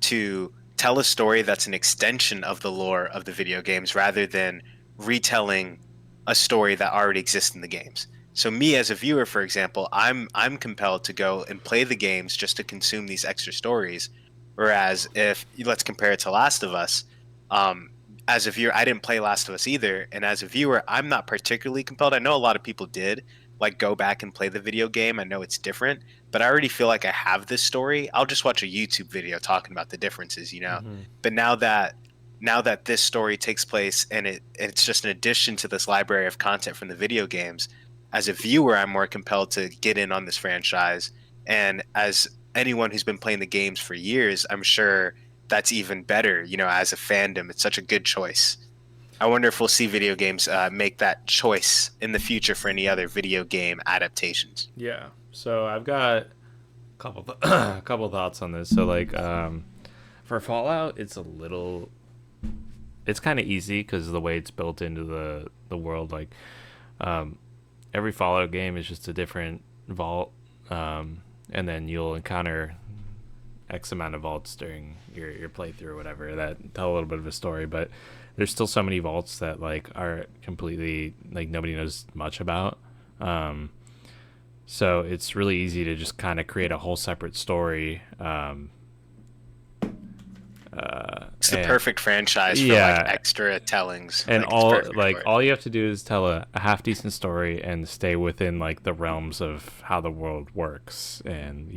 to tell a story that's an extension of the lore of the video games rather than retelling a story that already exists in the games. So me as a viewer, for example, I'm compelled to go and play the games just to consume these extra stories. Whereas if let's compare it to Last of Us, um, as a viewer, I didn't play Last of Us either, and as a viewer, I'm not particularly compelled. I know a lot of people did, like go back and play the video game. I know it's different, but I already feel like I have this story. I'll just watch a YouTube video talking about the differences. Hmm. But now that this story takes place and it's just an addition to this library of content from the video games, as a viewer, I'm more compelled to get in on this franchise. And as anyone who's been playing the games for years, I'm sure that's even better, as a fandom. It's such a good choice. I wonder if we'll see video games make that choice in the future for any other video game adaptations. Yeah. So I've got a a couple thoughts on this. So like for Fallout, it's kind of easy because of the way it's built into the world. Like um, every Fallout game is just a different vault, and then you'll encounter X amount of vaults during your playthrough or whatever that tell a little bit of a story. But there's still so many vaults that like are completely like nobody knows much about. Um, so it's really easy to just kind of create a whole separate story. It's the And perfect franchise for like yeah, extra tellings. and Like it's all perfect like for it. all you have to do is tell a half decent story and stay within like the realms of how the world works, and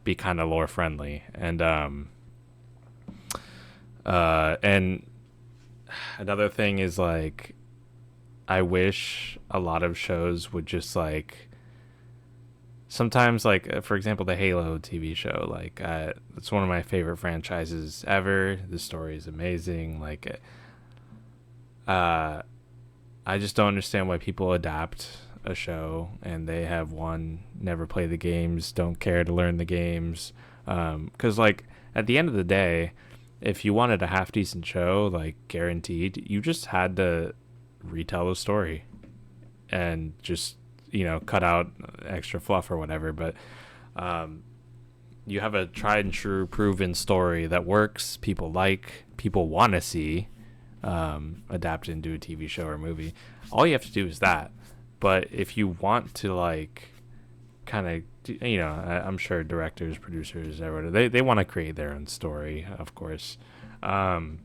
be kind of lore friendly. And another thing is like I wish a lot of shows would just like sometimes like for example the Halo TV show, like it's one of my favorite franchises ever. The story is amazing. Like uh I just don't understand why people adapt a show and they have one never play the games, don't care to learn the games. Because like at the end of the day, if you wanted a half decent show, like guaranteed, you just had to retell the story and just cut out extra fluff or whatever. But um, you have a tried and true, proven story that works. People want to see adapted into a TV show or movie. All you have to do is that. But if you want to like kind of I'm sure directors, producers, everyone, they want to create their own story, of course. Um,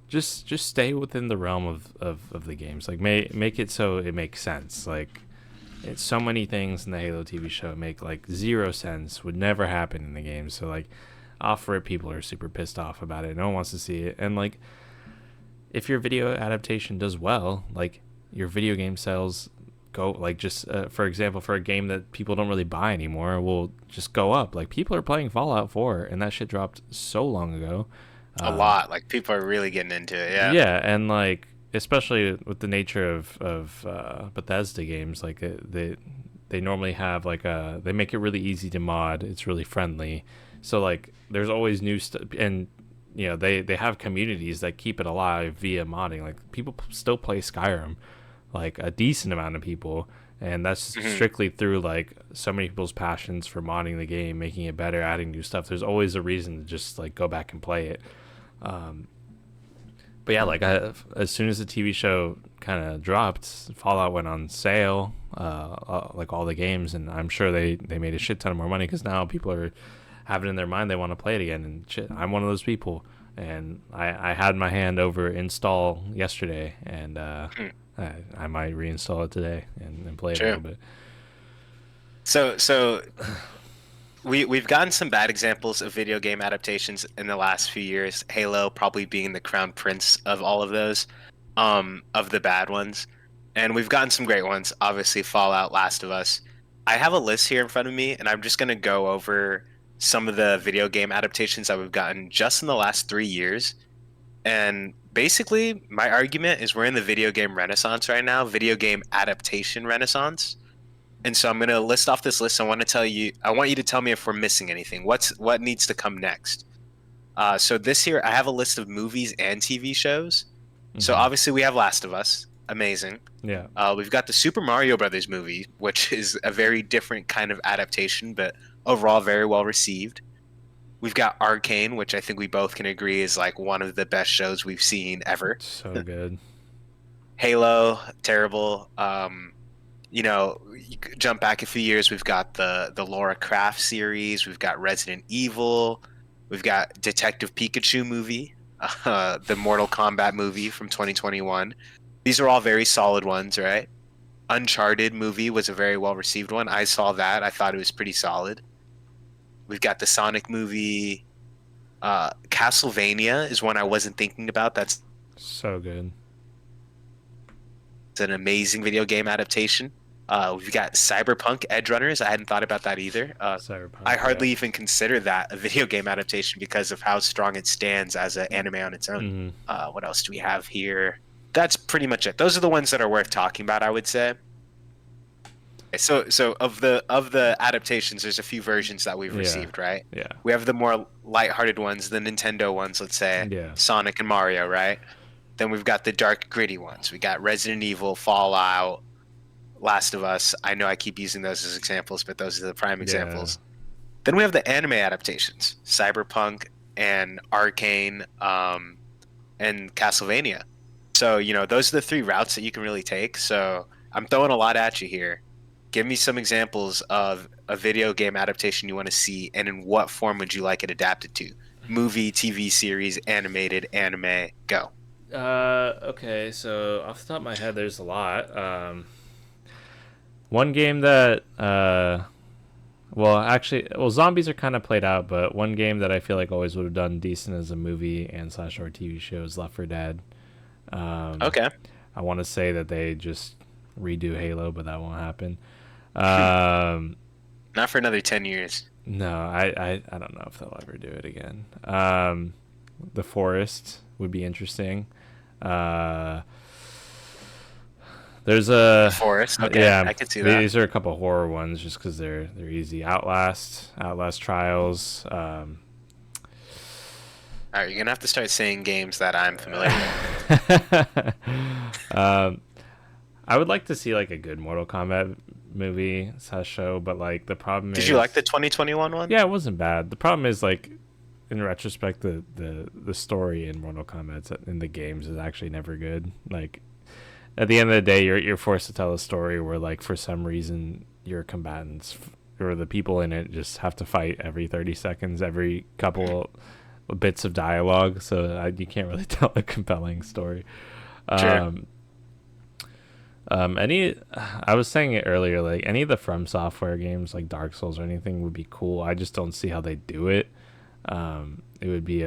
just stay within the realm of the games. Like make it so it makes sense. Like it's so many things in the Halo TV show make like zero sense, would never happen in the game. So like off rip people are super pissed off about it. No one wants to see it. And like if your video adaptation does well, like your video game sales go like just for example for a game that people don't really buy anymore will just go up. Like people are playing Fallout 4 and that shit dropped so long ago. A um, lot. Like people are really getting into it. Yeah. yeah, and like especially with the nature of Bethesda games, like they normally have like they make it really easy to mod. It's really friendly, so like there's always new stuff. And they have communities that keep it alive via modding. Like people still play Skyrim, like a decent amount of people, and that's Hmm. strictly through like so many people's passions for modding the game, making it better, adding new stuff. There's always a reason to just like go back and play it. But yeah, like as soon as the TV show kind of dropped, Fallout went on sale, like all the games, and I'm sure they made a shit ton of more money because now people are having in their mind they want to play it again. And shit, I'm one of those people, and I had my hand over install yesterday, and I might reinstall it today and play it a True. little bit. So we've gotten some bad examples of video game adaptations in the last few years. Halo probably being the crown prince of all of those. of the bad ones, and we've gotten some great ones. Obviously, Fallout, Last of Us. I have a list here in front of me, and I'm just gonna go over some of the video game adaptations that we've gotten just in the last 3 years. And basically, my argument is we're in the video game renaissance right now, video game adaptation renaissance. And so I'm gonna list off this list. I want you to tell me if we're missing anything. What needs to come next? So this year, I have a list of movies and TV shows. So Hmm. obviously, we have Last of Us, amazing. Yeah. We've got the Super Mario Brothers movie, which is a very different kind of adaptation, but overall very well received. We've got Arcane, which I think we both can agree is like one of the best shows we've seen ever. So good. Halo, terrible. You jump back a few years, we've got the Laura Croft series, we've got Resident Evil, we've got Detective Pikachu movie, the Mortal Kombat movie from 2021. These are all very solid ones, right? Uncharted movie was a very well received one. I saw that. I thought it was pretty solid. We've got the Sonic movie. Castlevania is one I wasn't thinking about. That's So good. an amazing video game adaptation. We've got Cyberpunk Edge Runners. I hadn't thought about that either. I Cyberpunk. Yeah. hardly even consider that a video game adaptation because of how strong it stands as an anime on its own. Hmm. What else do we have here? That's pretty much it. Those are the ones that are worth talking about, I would say. So of the adaptations, there's a few versions that we've Yeah. received, right? Yeah. We have the more lighthearted ones, the Nintendo ones, let's say Yeah. Sonic and Mario, right? Then we've got the dark, gritty ones. We got Resident Evil, Fallout, Last of Us. I know I keep using those as examples, but those are the prime Yeah. examples. Then we have the anime adaptations, Cyberpunk and Arcane, and Castlevania. So, those are the three routes that you can really take. So I'm throwing a lot at you here. Give me some examples of a video game adaptation you want to see, and in what form would you like it adapted to? Movie, TV series, animated, anime, go. Okay, so off the top of my head, there's a lot. One game that, well, zombies are kind of played out, but one game that I feel like always would have done decent as a movie and slash or TV show is Left 4 Dead. Um, Okay. I want to say that they just redo Halo, but that won't happen. Um, Not for another 10 years. no, I don't know if they'll ever do it again. The Forest would be interesting. Uh, there's a Forest. Okay, yeah. I could see that. These are a couple horror ones just because they're easy. Outlast Trials. All right, you're gonna have to start saying games that I'm familiar with. um, I would like to see like a good Mortal Kombat movie slash show, but like the problem Did you like the is, 2021 one? yeah, it wasn't bad. The problem is like in retrospect, the story in Mortal Kombat in the games is actually never good. Like at the end of the day, you're forced to tell a story where like for some reason your combatants or the people in it just have to fight every 30 seconds, every couple bits of dialogue, so you can't really tell a compelling story. Sure. Um, any, I was saying it earlier, like any of the From Software games, like Dark Souls or anything, would be cool. I just don't see how they do it. It would be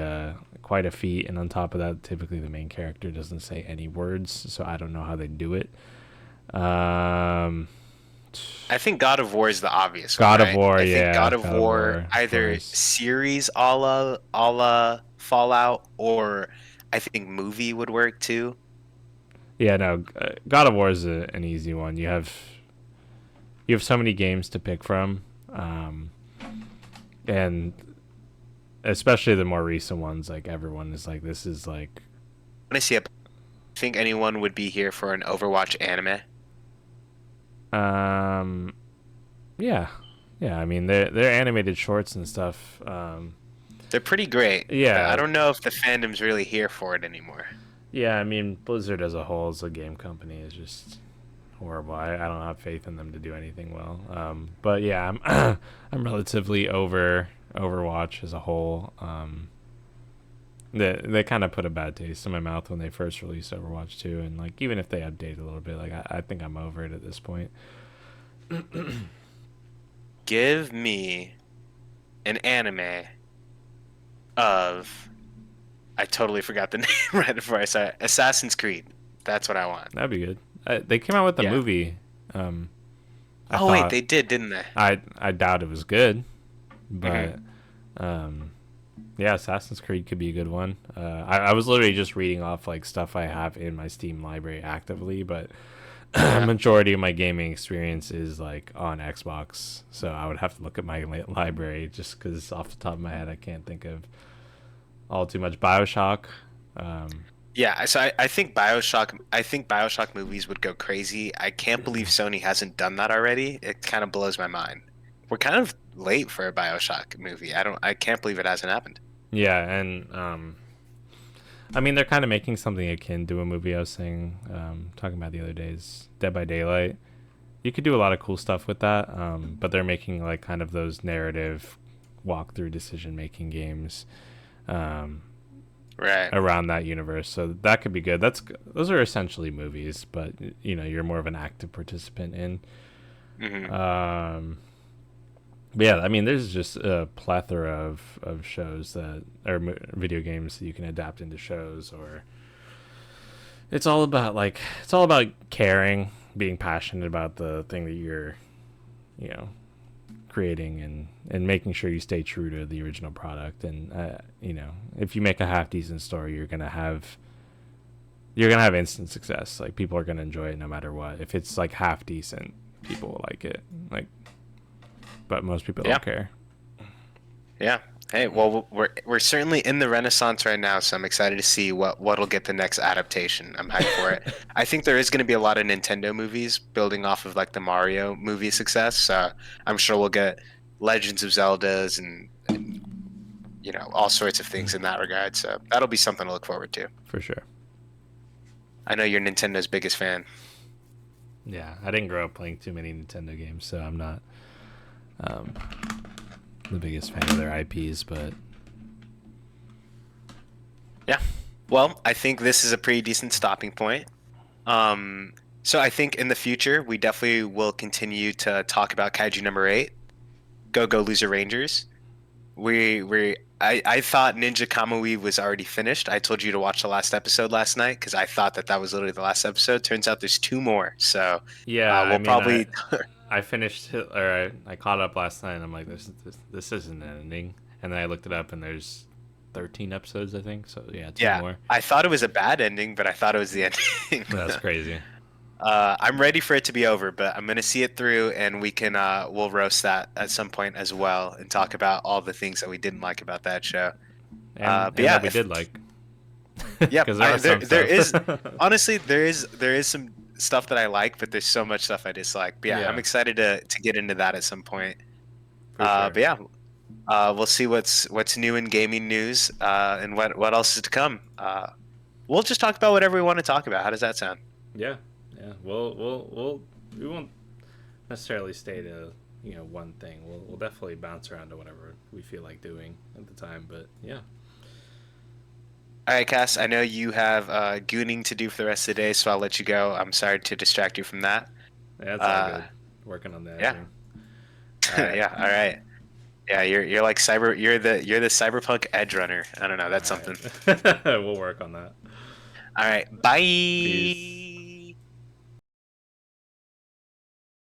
quite a feat, and on top of that, typically the main character doesn't say any words, so I don't know how they do it. Um, I think God of War is the obvious one, God of right? War, I think yeah, God of God of War War, of either course. series a la Fallout, or I think movie would work too. Yeah, no, God of War is an easy one. You have so many games to pick from, and especially the more recent ones. Like everyone is like, this is like, I want to see a think anyone would be here for an Overwatch anime. um, yeah, yeah. I mean, they're animated shorts and stuff. They're pretty great, but I Yeah, don't know if the fandom's really here for it anymore. yeah. I mean, Blizzard as a whole as a game company is just horrible. I don't have faith in them to do anything well. But yeah, I'm I'm relatively over Overwatch as a whole. They kind of put a bad taste in my mouth when they first released Overwatch 2, and like even if they update a little bit, like I think I'm over it at this point. Give me an anime of I totally forgot the name right before I said it. Assassin's Creed. That's what I want. That'd be good. They came out with a Yeah. movie. Um, I Oh wait, thought they did, didn't they? I doubt it was good, Hmm. but um, yeah, Assassin's Creed could be a good one. I was literally just reading off like stuff I have in my Steam library actively, but Yeah. majority of my gaming experience is like on Xbox, so I would have to look at my library just because off the top of my head I can't think of all too much. Bioshock. Um, Yeah, so I think Bioshock. I think Bioshock movies would go crazy. I can't believe Sony hasn't done that already. It kind of blows my mind. We're kind of late for a Bioshock movie. I don't. I can't believe it hasn't happened. yeah, and I mean they're kind of making something akin to a movie I was saying, talking about the other days, Dead by Daylight. You could do a lot of cool stuff with that, but they're making like kind of those narrative walkthrough decision making games. Um, Right. around that universe. So that could be good. Those are essentially movies, but you know you're more of an active participant in. Hmm. Um, but yeah, I mean, there's just a plethora of shows that or video games that you can adapt into shows, or it's all about caring, being passionate about the thing that you're, you know, creating and making sure you stay true to the original product. And you know, if you make a half decent story, you're gonna have instant success. Like people are gonna enjoy it no matter what. If it's like half decent, people will like it. Like, but most people Yeah. don't care. Yeah. Hey, well, we're certainly in the renaissance right now, so I'm excited to see what'll get the next adaptation. I'm hyped for it. I think there is going to be a lot of Nintendo movies building off of like the Mario movie success. So I'm sure we'll get Legends of Zeldas and all sorts of things in that regard. So that'll be something to look forward to. For sure. I know you're Nintendo's biggest fan. Yeah, I didn't grow up playing too many Nintendo games, so I'm not um, the biggest fan of their IPs. But Yeah. Well, I think this is a pretty decent stopping point. Um, so I think in the future we definitely will continue to talk about Kaiju number 8, Go Loser Rangers. I thought Ninja Kamui was already finished. I told you to watch the last episode last night because I thought that was literally the last episode. Turns out there's two more. So yeah, I we'll mean, probably I finished or I caught up last night. And I'm like, this isn't an ending. And then I looked it up, and there's 13 episodes, I think. So yeah, two yeah. more. I thought it was a bad ending, but I thought it was the ending. That's crazy. I'm ready for it to be over, but I'm gonna see it through, and we'll roast that at some point as well, and talk about all the things that we didn't like about that show. And But that yeah, we did like, yep. because there are some There stuff. is honestly there is some stuff that I like, but there's so much stuff I dislike. But yeah, I'm Yeah, excited to get into that at some point. for sure. But yeah, we'll see what's new in gaming news, and what else is to come. We'll just talk about whatever we want to talk about. How does that sound? Yeah, yeah. We won't necessarily stay to one thing. We'll definitely bounce around to whatever we feel like doing at the time. But yeah, All right, Cass, I know you have gooning to do for the rest of the day, so I'll let you go. I'm sorry to distract you from that. that's all Uh, good. Working on the yeah, editing. All right, yeah, all right. Yeah, you're like you're the cyberpunk edge runner. I don't know, all that's something. right. We'll work on that. All right, Peace. bye.